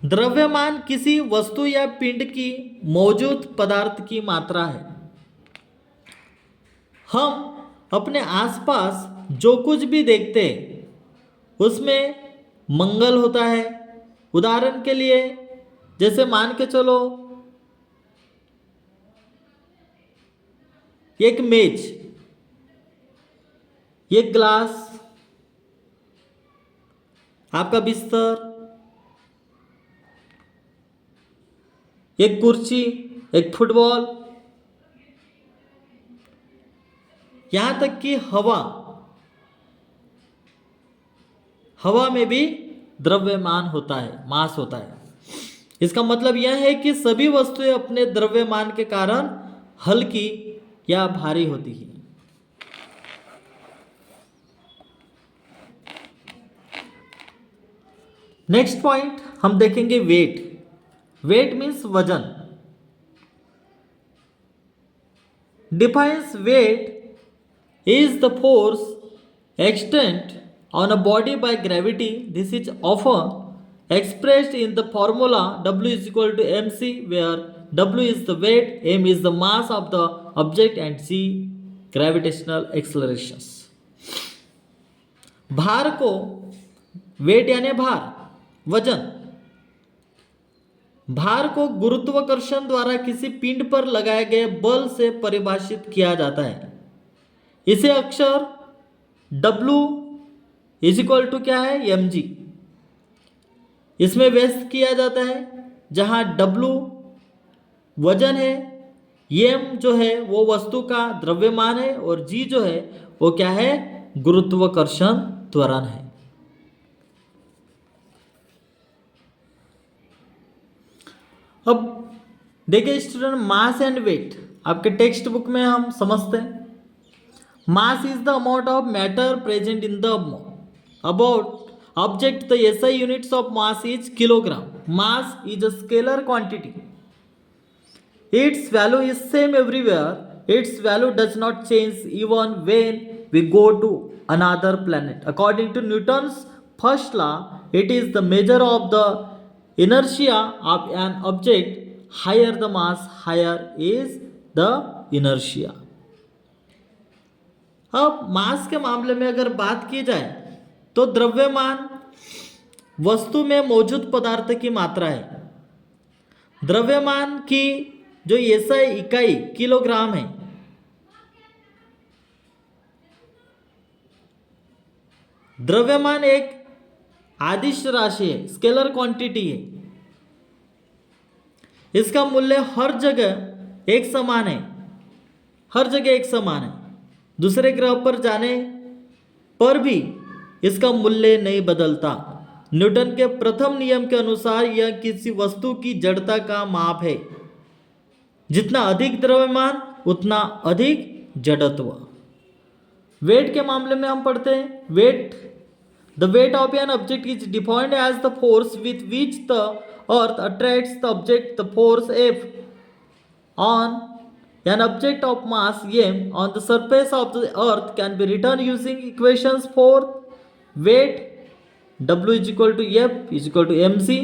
द्रव्यमान किसी वस्तु या पिंड की मौजूद पदार्थ की मात्रा है। हम अपने आसपास जो कुछ भी देखते हैं उसमें मंगल होता है। उदाहरण के लिए जैसे मान के चलो एक मेज, एक ग्लास, आपका बिस्तर, एक कुर्सी, एक फुटबॉल, यहां तक कि हवा में भी द्रव्यमान होता है, मास होता है। इसका मतलब यह है कि सभी वस्तुएं अपने द्रव्यमान के कारण हल्की या भारी होती है। नेक्स्ट पॉइंट हम देखेंगे वेट। वेट मीन्स वजन। Defines weight is the force extent on a body by gravity. This is often expressed in the formula W is equal to mc, where W is the weight, m is the mass of the object, and c gravitational accelerations. भार को, वेट यानी भार, वजन, भार को गुरुत्वाकर्षण द्वारा किसी पिंड पर लगाए गए बल से परिभाषित किया जाता है। इसे अक्षर W इज इक्वल टू क्या है, mg, इसमें व्यस्त किया जाता है, जहां W वजन है, m जो है वो वस्तु का द्रव्यमान है, और g जो है वो क्या है, गुरुत्वाकर्षण त्वरण है। अब देखिए स्टूडेंट, मास एंड वेट आपके टेक्स्ट बुक में हम समझते हैं। Mass is the amount of matter present in the about object. The SI units of mass is kilogram. Mass is a scalar quantity. Its value is same everywhere. Its value does not change even when we go to another planet. According to Newton's first law, it is the measure of the inertia of an object. Higher the mass, higher is the inertia. अब मास के मामले में अगर बात की जाए तो द्रव्यमान वस्तु में मौजूद पदार्थ की मात्रा है। द्रव्यमान की जो SI इकाई किलोग्राम है। द्रव्यमान एक आदिश राशि है, स्केलर क्वांटिटी है। इसका मूल्य हर जगह एक समान है, हर जगह एक समान है। दूसरे ग्रह पर जाने पर भी इसका मूल्य नहीं बदलता। न्यूटन के प्रथम नियम के अनुसार यह किसी वस्तु की जड़ता का माप है। जितना अधिक द्रव्यमान उतना अधिक जड़त्व। वेट के मामले में हम पढ़ते हैं, weight, the weight of an object is defined as the force with which the earth attracts the object. The force F on an object of mass m on the surface of the earth can be written using equations for weight W is equal to F is equal to mc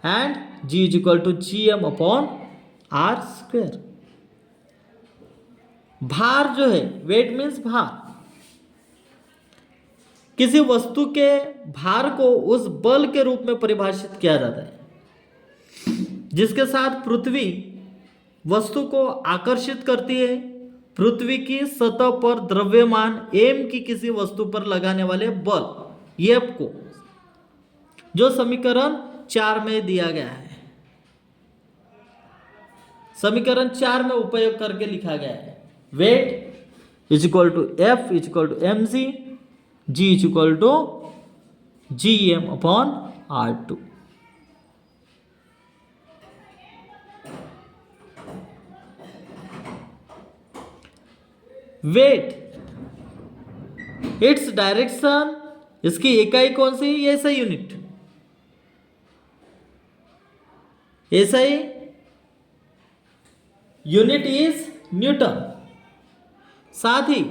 and G is equal to gm upon r square। भार जो है, वेट मीन्स भार, किसी वस्तु के भार को उस बल के रूप में परिभाषित किया जाता है जिसके साथ पृथ्वी वस्तु को आकर्षित करती है। पृथ्वी की सतह पर द्रव्यमान m की किसी वस्तु पर लगाने वाले बल F को, जो समीकरण 4 में दिया गया है, समीकरण 4 में उपयोग करके लिखा गया है। Weight is equal to F is equal to mc, G is equal to gm upon r2। Weight, its direction, इसकी इकाई कौन सी, SI unit, SI unit is newton. साथ ही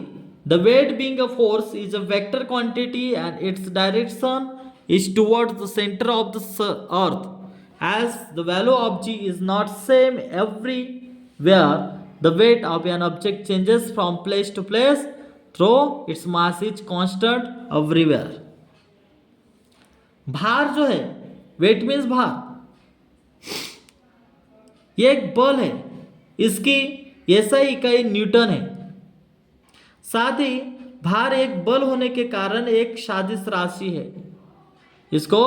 the weight being a force is a vector quantity and its direction is towards the centre of the earth as the value of G is not same everywhere. The weight of an object changes from place to place, though its mass is constant everywhere. भार जो है, वेट मीन्स भार, ये एक बल है, इसकी SI इकाई न्यूटन है। साथ ही भार एक बल होने के कारण एक सदिश राशि है, इसको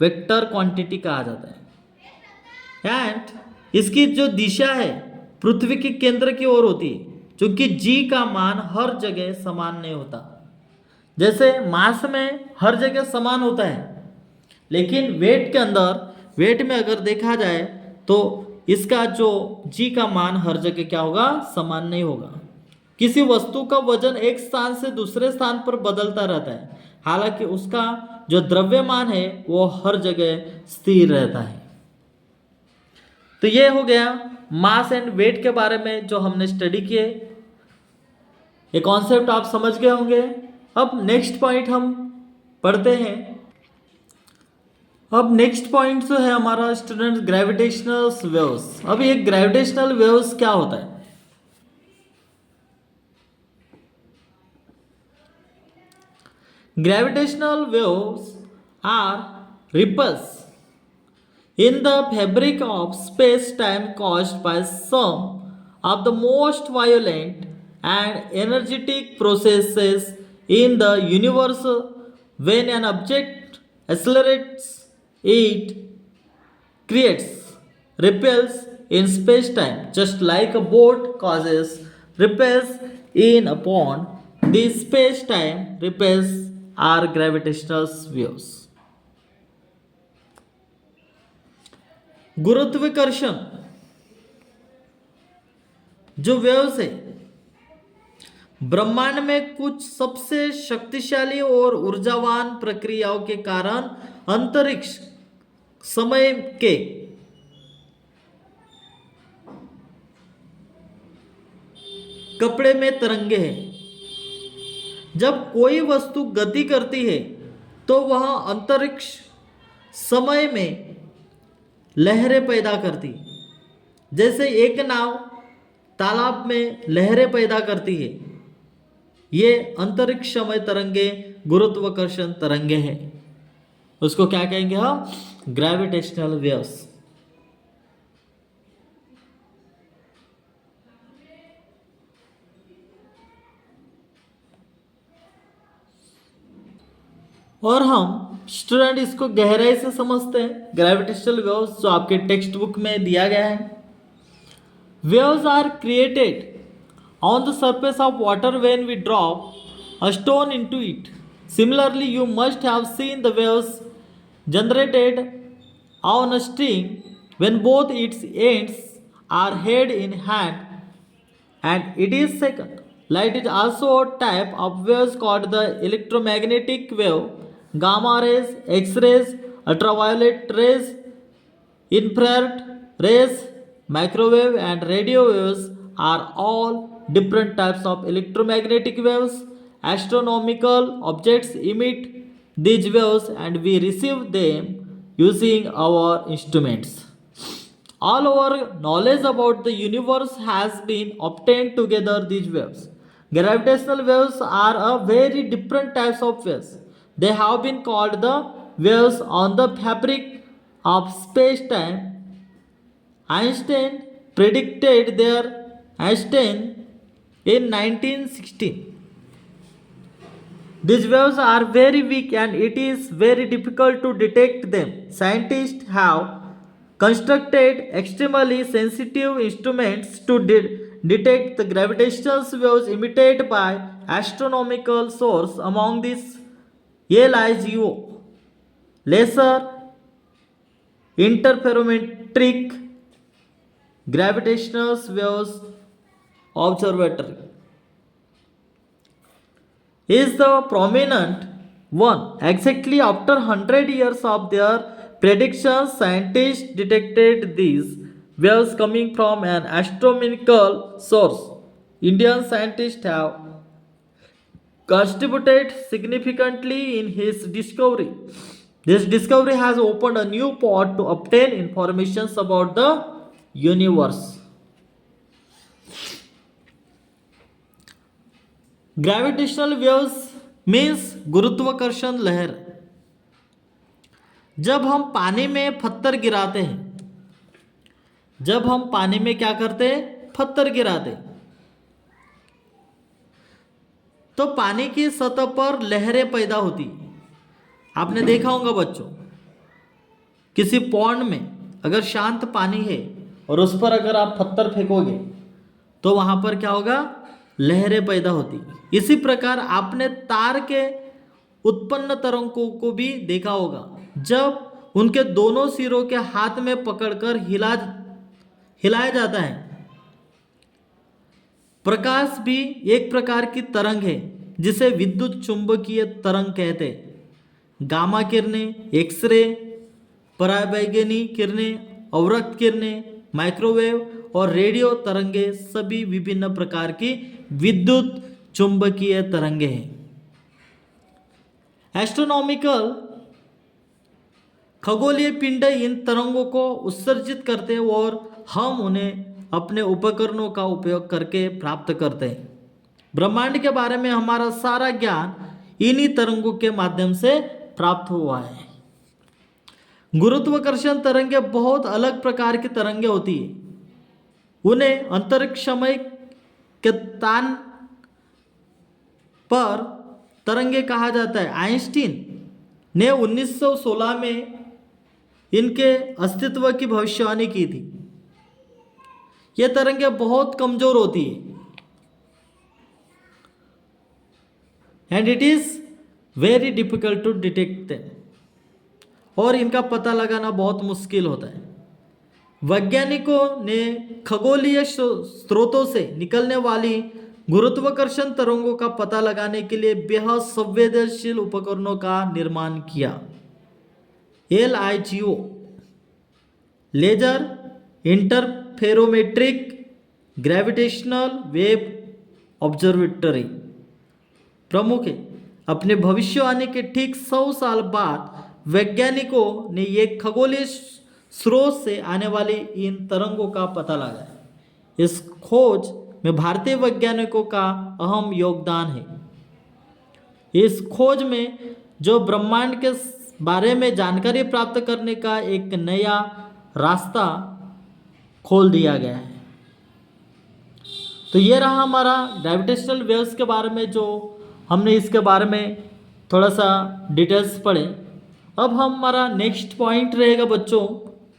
वेक्टर क्वांटिटी कहा जाता है। एंड इसकी जो दिशा है पृथ्वी के केंद्र की ओर होती है, क्योंकि G का मान हर जगह समान नहीं होता। जैसे मास में हर जगह समान होता है, लेकिन वेट के अंदर, वेट में अगर देखा जाए तो इसका जो G का मान हर जगह क्या होगा, समान नहीं होगा। किसी वस्तु का वजन एक स्थान से दूसरे स्थान पर बदलता रहता है, हालांकि उसका जो द्रव्यमान है वो हर जगह स्थिर रहता है। तो ये हो गया मास एंड वेट के बारे में जो हमने स्टडी किए। ये कॉन्सेप्ट आप समझ गए होंगे। अब नेक्स्ट पॉइंट हम पढ़ते हैं। अब नेक्स्ट पॉइंट जो है हमारा स्टूडेंट्स, ग्रेविटेशनल वेव्स। अब ये ग्रेविटेशनल वेव्स क्या होता है? Gravitational waves are ripples In the fabric of space-time caused by some of the most violent and energetic processes in the universe, when an object accelerates, it creates ripples in space-time, just like a boat causes ripples in a pond. These space-time ripples are gravitational waves. गुरुत्वाकर्षण जो वेव्स है, ब्रह्मांड में कुछ सबसे शक्तिशाली और ऊर्जावान प्रक्रियाओं के कारण अंतरिक्ष समय के कपड़े में तरंगे हैं। जब कोई वस्तु गति करती है तो वह अंतरिक्ष समय में लहरें पैदा करती, जैसे एक नाव तालाब में लहरें पैदा करती है। ये अंतरिक्ष समय तरंगे गुरुत्वाकर्षण तरंगे हैं। उसको क्या कहेंगे हम? Gravitational waves. और हम स्टूडेंट इसको गहराई से समझते हैं। ग्रेविटेशनल वेव्स जो आपके टेक्स्ट बुक में दिया गया है, waves are created on the surface of water when we drop a stone into it. Similarly, you must have seen the waves generated on a string when both its ends are held in hand and it is second. Light is also a type of waves called the electromagnetic wave. Gamma rays, X-rays, ultraviolet rays, infrared rays, microwave and radio waves are all different types of electromagnetic waves. Astronomical objects emit these waves and we receive them using our instruments. All our knowledge about the universe has been obtained together these waves. Gravitational waves are a very different types of waves. They have been called the waves on the fabric of space-time. Einstein predicted their Einstein in 1916. These waves are very weak and it is very difficult to detect them. Scientists have constructed extremely sensitive instruments to detect the gravitational waves emitted by astronomical source. Among these, LIGO, Laser Interferometric Gravitational Waves Observatory is the prominent one. Exactly after 100 years of their predictions, scientists detected these waves coming from an astronomical source. Indian scientists have contributed significantly in his discovery. This discovery has opened a new path to obtain information about the universe. Gravitational waves means गुरुत्वाकर्षण लहर। जब हम पानी में पत्थर गिराते हैं, जब हम पानी में क्या करते हैं? पत्थर गिराते, तो पानी की सतह पर लहरें पैदा होती। आपने देखा होगा बच्चों, किसी पॉन्ड में अगर शांत पानी है और उस पर अगर आप पत्थर फेंकोगे तो वहां पर क्या होगा? लहरें पैदा होती। इसी प्रकार आपने तार के उत्पन्न तरंगों को भी देखा होगा। जब उनके दोनों सिरों के हाथ में पकड़कर हिलाया जाता है। प्रकाश भी एक प्रकार की तरंग है जिसे विद्युत चुंबकीय तरंग कहते हैं। गामा किरणें, एक्सरे, पराबैंगनी किरणें, अवरक्त किरणें, माइक्रोवेव और रेडियो तरंगे सभी विभिन्न प्रकार की विद्युत चुंबकीय तरंगे हैं। एस्ट्रोनॉमिकल खगोलीय पिंड इन तरंगों को उत्सर्जित करते हैं और हम उन्हें अपने उपकरणों का उपयोग करके प्राप्त करते हैं। ब्रह्मांड के बारे में हमारा सारा ज्ञान इन्हीं तरंगों के माध्यम से प्राप्त हुआ है। गुरुत्वाकर्षण तरंगे बहुत अलग प्रकार की तरंगे होती है। उन्हें अंतरिक्षमय के तान पर तरंगे कहा जाता है। आइंस्टीन ने 1916 में इनके अस्तित्व की भविष्यवाणी की थी। ये तरंगे बहुत कमजोर होती है and it is very difficult to detect them, और इनका पता लगाना बहुत मुश्किल होता है। वैज्ञानिकों ने खगोलीय स्रोतों से निकलने वाली गुरुत्वाकर्षण तरंगों का पता लगाने के लिए बेहद संवेदनशील उपकरणों का निर्माण किया। LIGO laser interferometric gravitational wave observatory प्रमुख है। अपने भविष्यवाणी के ठीक 100 साल बाद वैज्ञानिकों ने एक खगोलीय स्रोत से आने वाली इन तरंगों का पता लगाया। इस खोज में भारतीय वैज्ञानिकों का अहम योगदान है। इस खोज में जो ब्रह्मांड के बारे में जानकारी प्राप्त करने का एक नया रास्ता खोल दिया गया है। तो ये रहा हमारा ग्रेविटेशनल वेव्स के बारे में, जो हमने इसके बारे में थोड़ा सा डिटेल्स पढ़े। अब हमारा नेक्स्ट पॉइंट रहेगा बच्चों,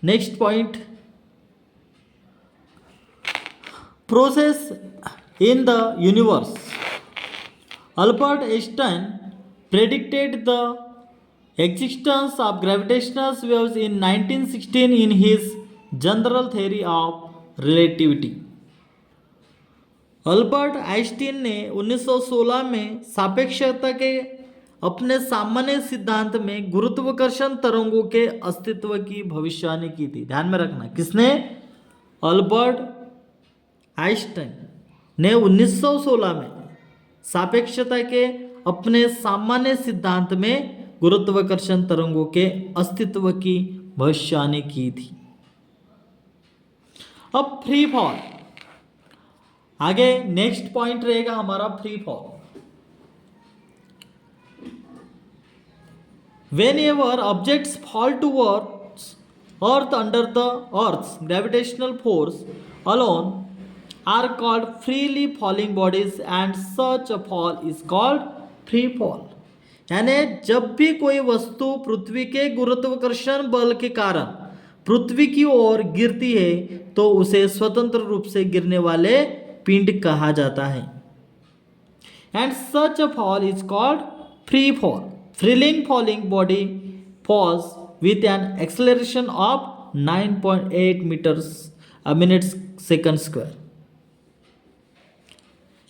next point process in the universe. Albert Einstein predicted the existence of gravitational waves in 1916 in his general theory of relativity। Albert Einstein ने 1916 में सापेक्षता के अपने सामान्य सिद्धांत में गुरुत्वाकर्षण तरंगों के अस्तित्व की भविष्यवाणी की थी। ध्यान में रखना, किसने? अल्बर्ट आइंस्टाइन ने 1916 में सापेक्षता के अपने सामान्य सिद्धांत में गुरुत्वाकर्षण तरंगों के अस्तित्व की भविष्यवाणी की थी। अब फ्री फॉल, आगे नेक्स्ट पॉइंट रहेगा हमारा free fall. Whenever objects fall towards earth under the earth's gravitational force alone are called freely falling bodies and such a fall is called free fall। यानी जब भी कोई वस्तु पृथ्वी के गुरुत्वाकर्षण बल के कारण पृथ्वी की ओर गिरती है तो उसे स्वतंत्र रूप से गिरने वाले पिंड कहा जाता है। And such a fall is called free fall. Freely falling body falls with an acceleration of 9.8 meters a minute second square।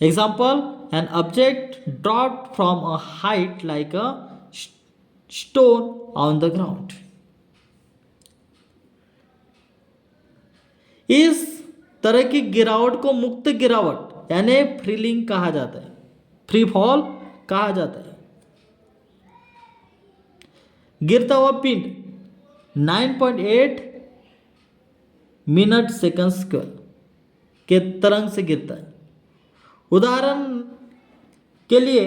Example, an object dropped from a height like a stone on the ground। इस तरह की गिरावट को मुक्त गिरावट यानी फ्रीलिंग कहा जाता है, फ्री फॉल कहा जाता है। गिरता हुआ पिंड 9.8 मिनट सेकंड स्क्वायर के तरंग से गिरता है। उदाहरण के लिए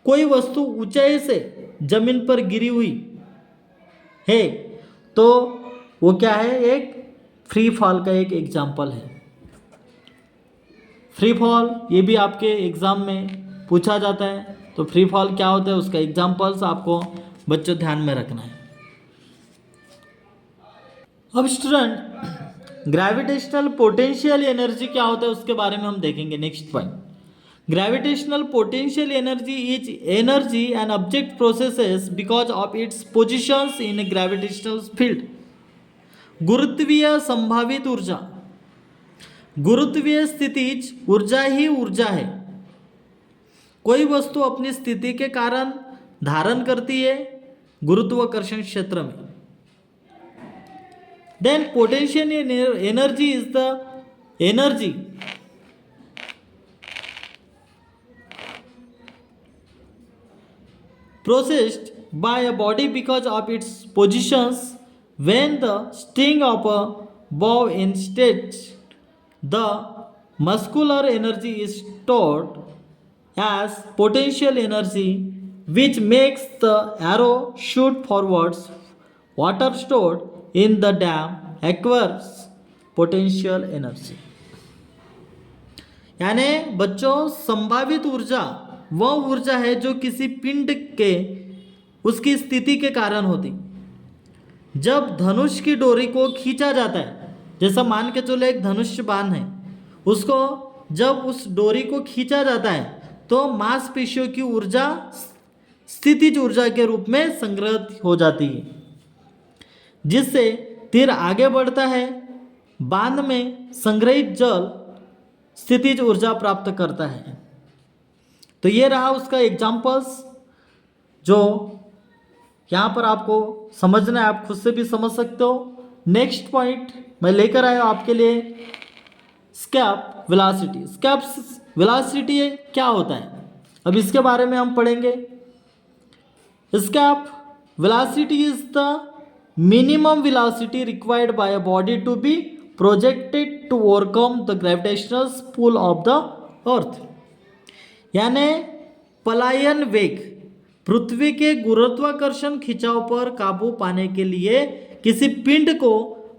कोई वस्तु ऊंचाई से जमीन पर गिरी हुई है तो वो क्या है? एक फ्री फॉल का एक एग्जाम्पल है। फ्री फॉल ये भी आपके एग्जाम में पूछा जाता है, तो फ्री फॉल क्या होता है उसका एग्जाम्पल्स आपको बच्चों ध्यान में रखना है। अब स्टूडेंट ग्रेविटेशनल पोटेंशियल एनर्जी क्या होता है उसके बारे में हम देखेंगे। Next point, gravitational potential energy is energy an object processes because of its positions in gravitational field. गुरुत्वीय संभावित ऊर्जा, गुरुत्वीय स्थितिज ऊर्जा ही ऊर्जा है। कोई वस्तु अपनी स्थिति के कारण धारण करती है गुरुत्वाकर्षण क्षेत्र में। Then potential energy is the energy processed by a body because of its positions when the sting of a bow instead the muscular energy is stored as potential energy which makes the arrow shoot forwards. Water stored in the dam acquires potential energy. यानी बच्चों, संभावित ऊर्जा वह ऊर्जा है जो किसी पिंड के उसकी स्थिति के कारण होती। जब धनुष की डोरी को खींचा जाता है, जैसा मान के चलो एक धनुष बाण है, उसको जब उस डोरी को खींचा जाता है तो मांसपेशियों की ऊर्जा स्थितिज ऊर्जा के रूप में संग्रहित हो जाती है, जिससे तीर आगे बढ़ता है। बांध में संग्रहित जल स्थितिज ऊर्जा प्राप्त करता है। तो ये रहा उसका एग्जाम्पल्स, जो यहाँ पर आपको समझना है, आप खुद से भी समझ सकते हो। नेक्स्ट पॉइंट मैं लेकर आया हूँ आपके लिए, स्केप वेलोसिटी। स्केप वेलोसिटी क्या होता है, अब इसके बारे में हम पढ़ेंगे। Escape velocity is the minimum velocity required by a body to be projected to overcome the gravitational pull of the earth. यानी पलायन वेग, पृथ्वी के गुरुत्वाकर्षण खिंचाव पर काबू पाने के लिए किसी पिंड को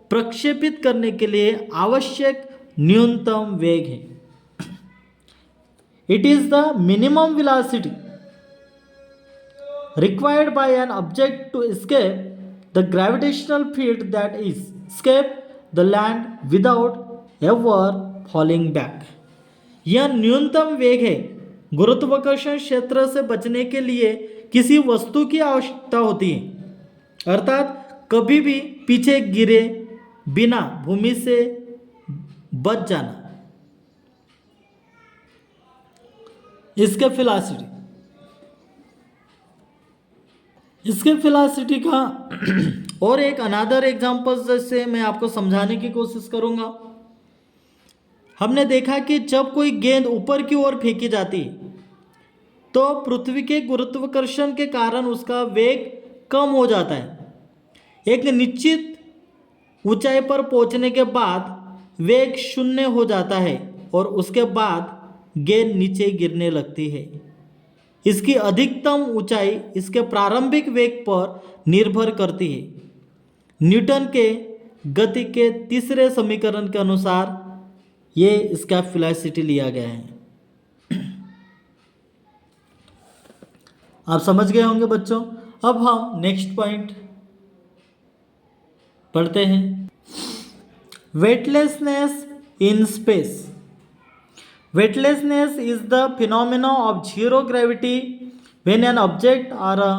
प्रक्षेपित करने के लिए आवश्यक न्यूनतम वेग है। It is the minimum velocity required by an object to escape the gravitational field that is escape the land without ever falling back। यह न्यूनतम वेग है गुरुत्वाकर्षण क्षेत्र से बचने के लिए किसी वस्तु की आवश्यकता होती है, अर्थात कभी भी पीछे गिरे बिना भूमि से बच जाना। इसके वेलोसिटी का और एक अनादर एग्जांपल जैसे मैं आपको समझाने की कोशिश करूंगा। हमने देखा कि जब कोई गेंद ऊपर की ओर फेंकी जाती तो पृथ्वी के गुरुत्वाकर्षण के कारण उसका वेग कम हो जाता है। एक निश्चित ऊंचाई पर पहुंचने के बाद वेग शून्य हो जाता है और उसके बाद गेंद नीचे गिरने लगती है। इसकी अधिकतम ऊंचाई इसके प्रारंभिक वेग पर निर्भर करती है। न्यूटन के गति के तीसरे समीकरण के अनुसार ये इसका वेलोसिटी लिया गया है। आप समझ गए होंगे बच्चों। अब हम नेक्स्ट पॉइंट पढ़ते हैं, weightlessness in space. Weightlessness is the phenomena of zero gravity when an object or a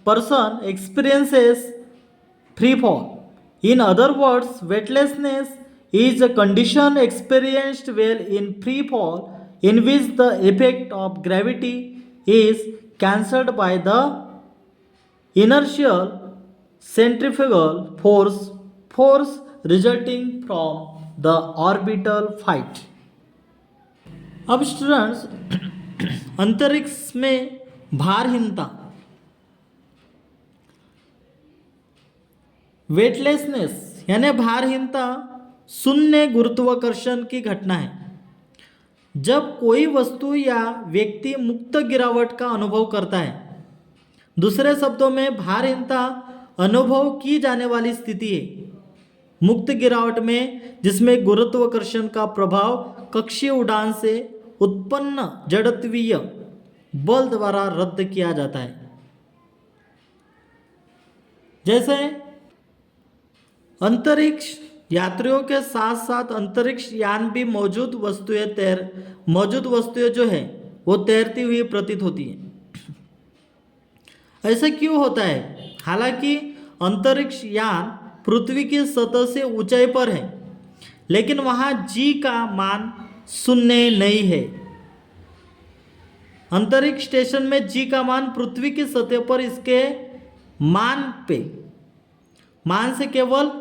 person experiences free fall. In other words, weightlessness is a condition experienced while in free fall in which the effect of gravity is cancelled by the inertial centrifugal force resulting from the orbital flight। अब स्टूडेंट्स, अंतरिक्ष में भारहीनता, वेटलेसनेस यानी भारहीनता शून्य गुरुत्वाकर्षण की घटना है जब कोई वस्तु या व्यक्ति मुक्त गिरावट का अनुभव करता है। दूसरे शब्दों में भारहीनता अनुभव की जाने वाली स्थिति है मुक्त गिरावट में, जिसमें गुरुत्वाकर्षण का प्रभाव कक्षीय उड़ान से उत्पन्न जड़त्वीय बल द्वारा रद्द किया जाता है। जैसे अंतरिक्ष यात्रियों के साथ साथ अंतरिक्ष यान भी मौजूद वस्तुएं जो है वो तैरती हुई प्रतीत होती है। ऐसा क्यों होता है? हालांकि अंतरिक्ष यान पृथ्वी की सतह से ऊंचाई पर है, लेकिन वहां जी का मान शून्य नहीं है। अंतरिक्ष स्टेशन में जी का मान पृथ्वी की सतह पर इसके मान से केवल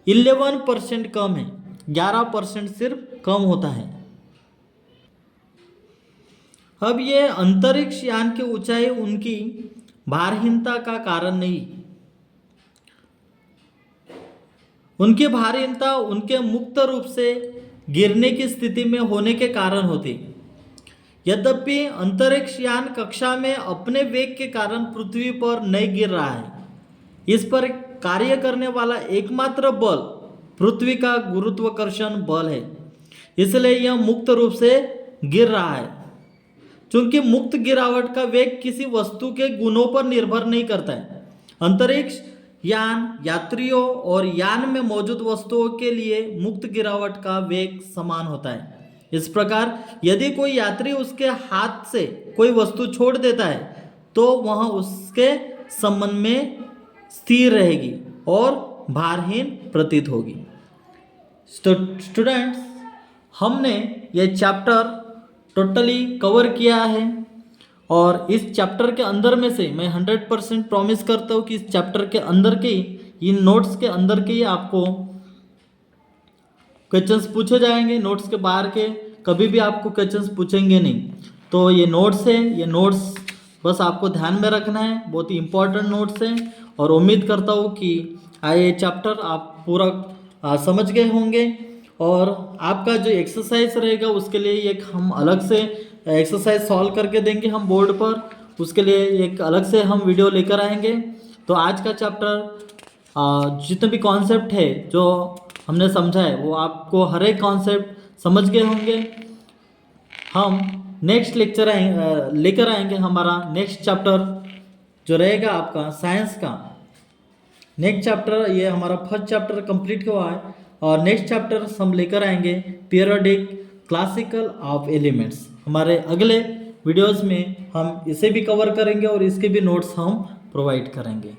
11% कम है, 11% सिर्फ कम होता है। अब ये अंतरिक्ष यान की ऊंचाई उनकी भारहीनता का कारण नहीं, उनकी भारहीनता उनके मुक्त रूप से गिरने की स्थिति में होने के कारण होती। यद्यपि अंतरिक्ष यान कक्षा में अपने वेग के कारण पृथ्वी पर नहीं गिर रहा है। इस पर कार्य करने वाला एकमात्र बल पृथ्वी का गुरुत्वाकर्षण बल है, इसलिए यह मुक्त रूप से गिर रहा है। चूंकि मुक्त गिरावट का वेग किसी वस्तु के गुणों पर निर्भर नहीं करता है। अंतरिक्ष यान यात्रियों और यान में मौजूद वस्तुओं के लिए मुक्त गिरावट का वेग समान होता है। इस प्रकार यदि कोई यात्री उसके हाथ से कोई वस्तु छोड़ देता है तो वह उसके संबंध में स्थिर रहेगी और भारहीन प्रतीत होगी। स्टूडेंट्स, हमने ये चैप्टर टोटली कवर किया है और इस चैप्टर के अंदर में से मैं 100% प्रॉमिस करता हूँ कि इस चैप्टर के अंदर के इन नोट्स के अंदर के ही आपको क्वेश्चंस पूछे जाएंगे। नोट्स के बाहर के कभी भी आपको क्वेश्चंस पूछेंगे नहीं। तो ये नोट्स है, ये नोट्स बस आपको ध्यान में रखना है, बहुत ही इंपॉर्टेंट नोट्स हैं और उम्मीद करता हूँ कि ये चैप्टर आप पूरा समझ गए होंगे। और आपका जो एक्सरसाइज रहेगा उसके लिए एक हम अलग से एक्सरसाइज सॉल्व करके देंगे हम बोर्ड पर, उसके लिए एक अलग से हम वीडियो लेकर आएंगे। तो आज का चैप्टर जितने भी कॉन्सेप्ट है जो हमने समझा है वो आपको हर एक कॉन्सेप्ट समझ गए होंगे। हम नेक्स्ट लेक्चर लेकर आएंगे हमारा नेक्स्ट चैप्टर जो रहेगा आपका साइंस का नेक्स्ट चैप्टर। ये हमारा फर्स्ट चैप्टर कंप्लीट हुआ है और नेक्स्ट चैप्टर हम लेकर आएंगे पीरियोडिक क्लासिकल ऑफ एलिमेंट्स। हमारे अगले वीडियोस में हम इसे भी कवर करेंगे और इसके भी नोट्स हम प्रोवाइड करेंगे।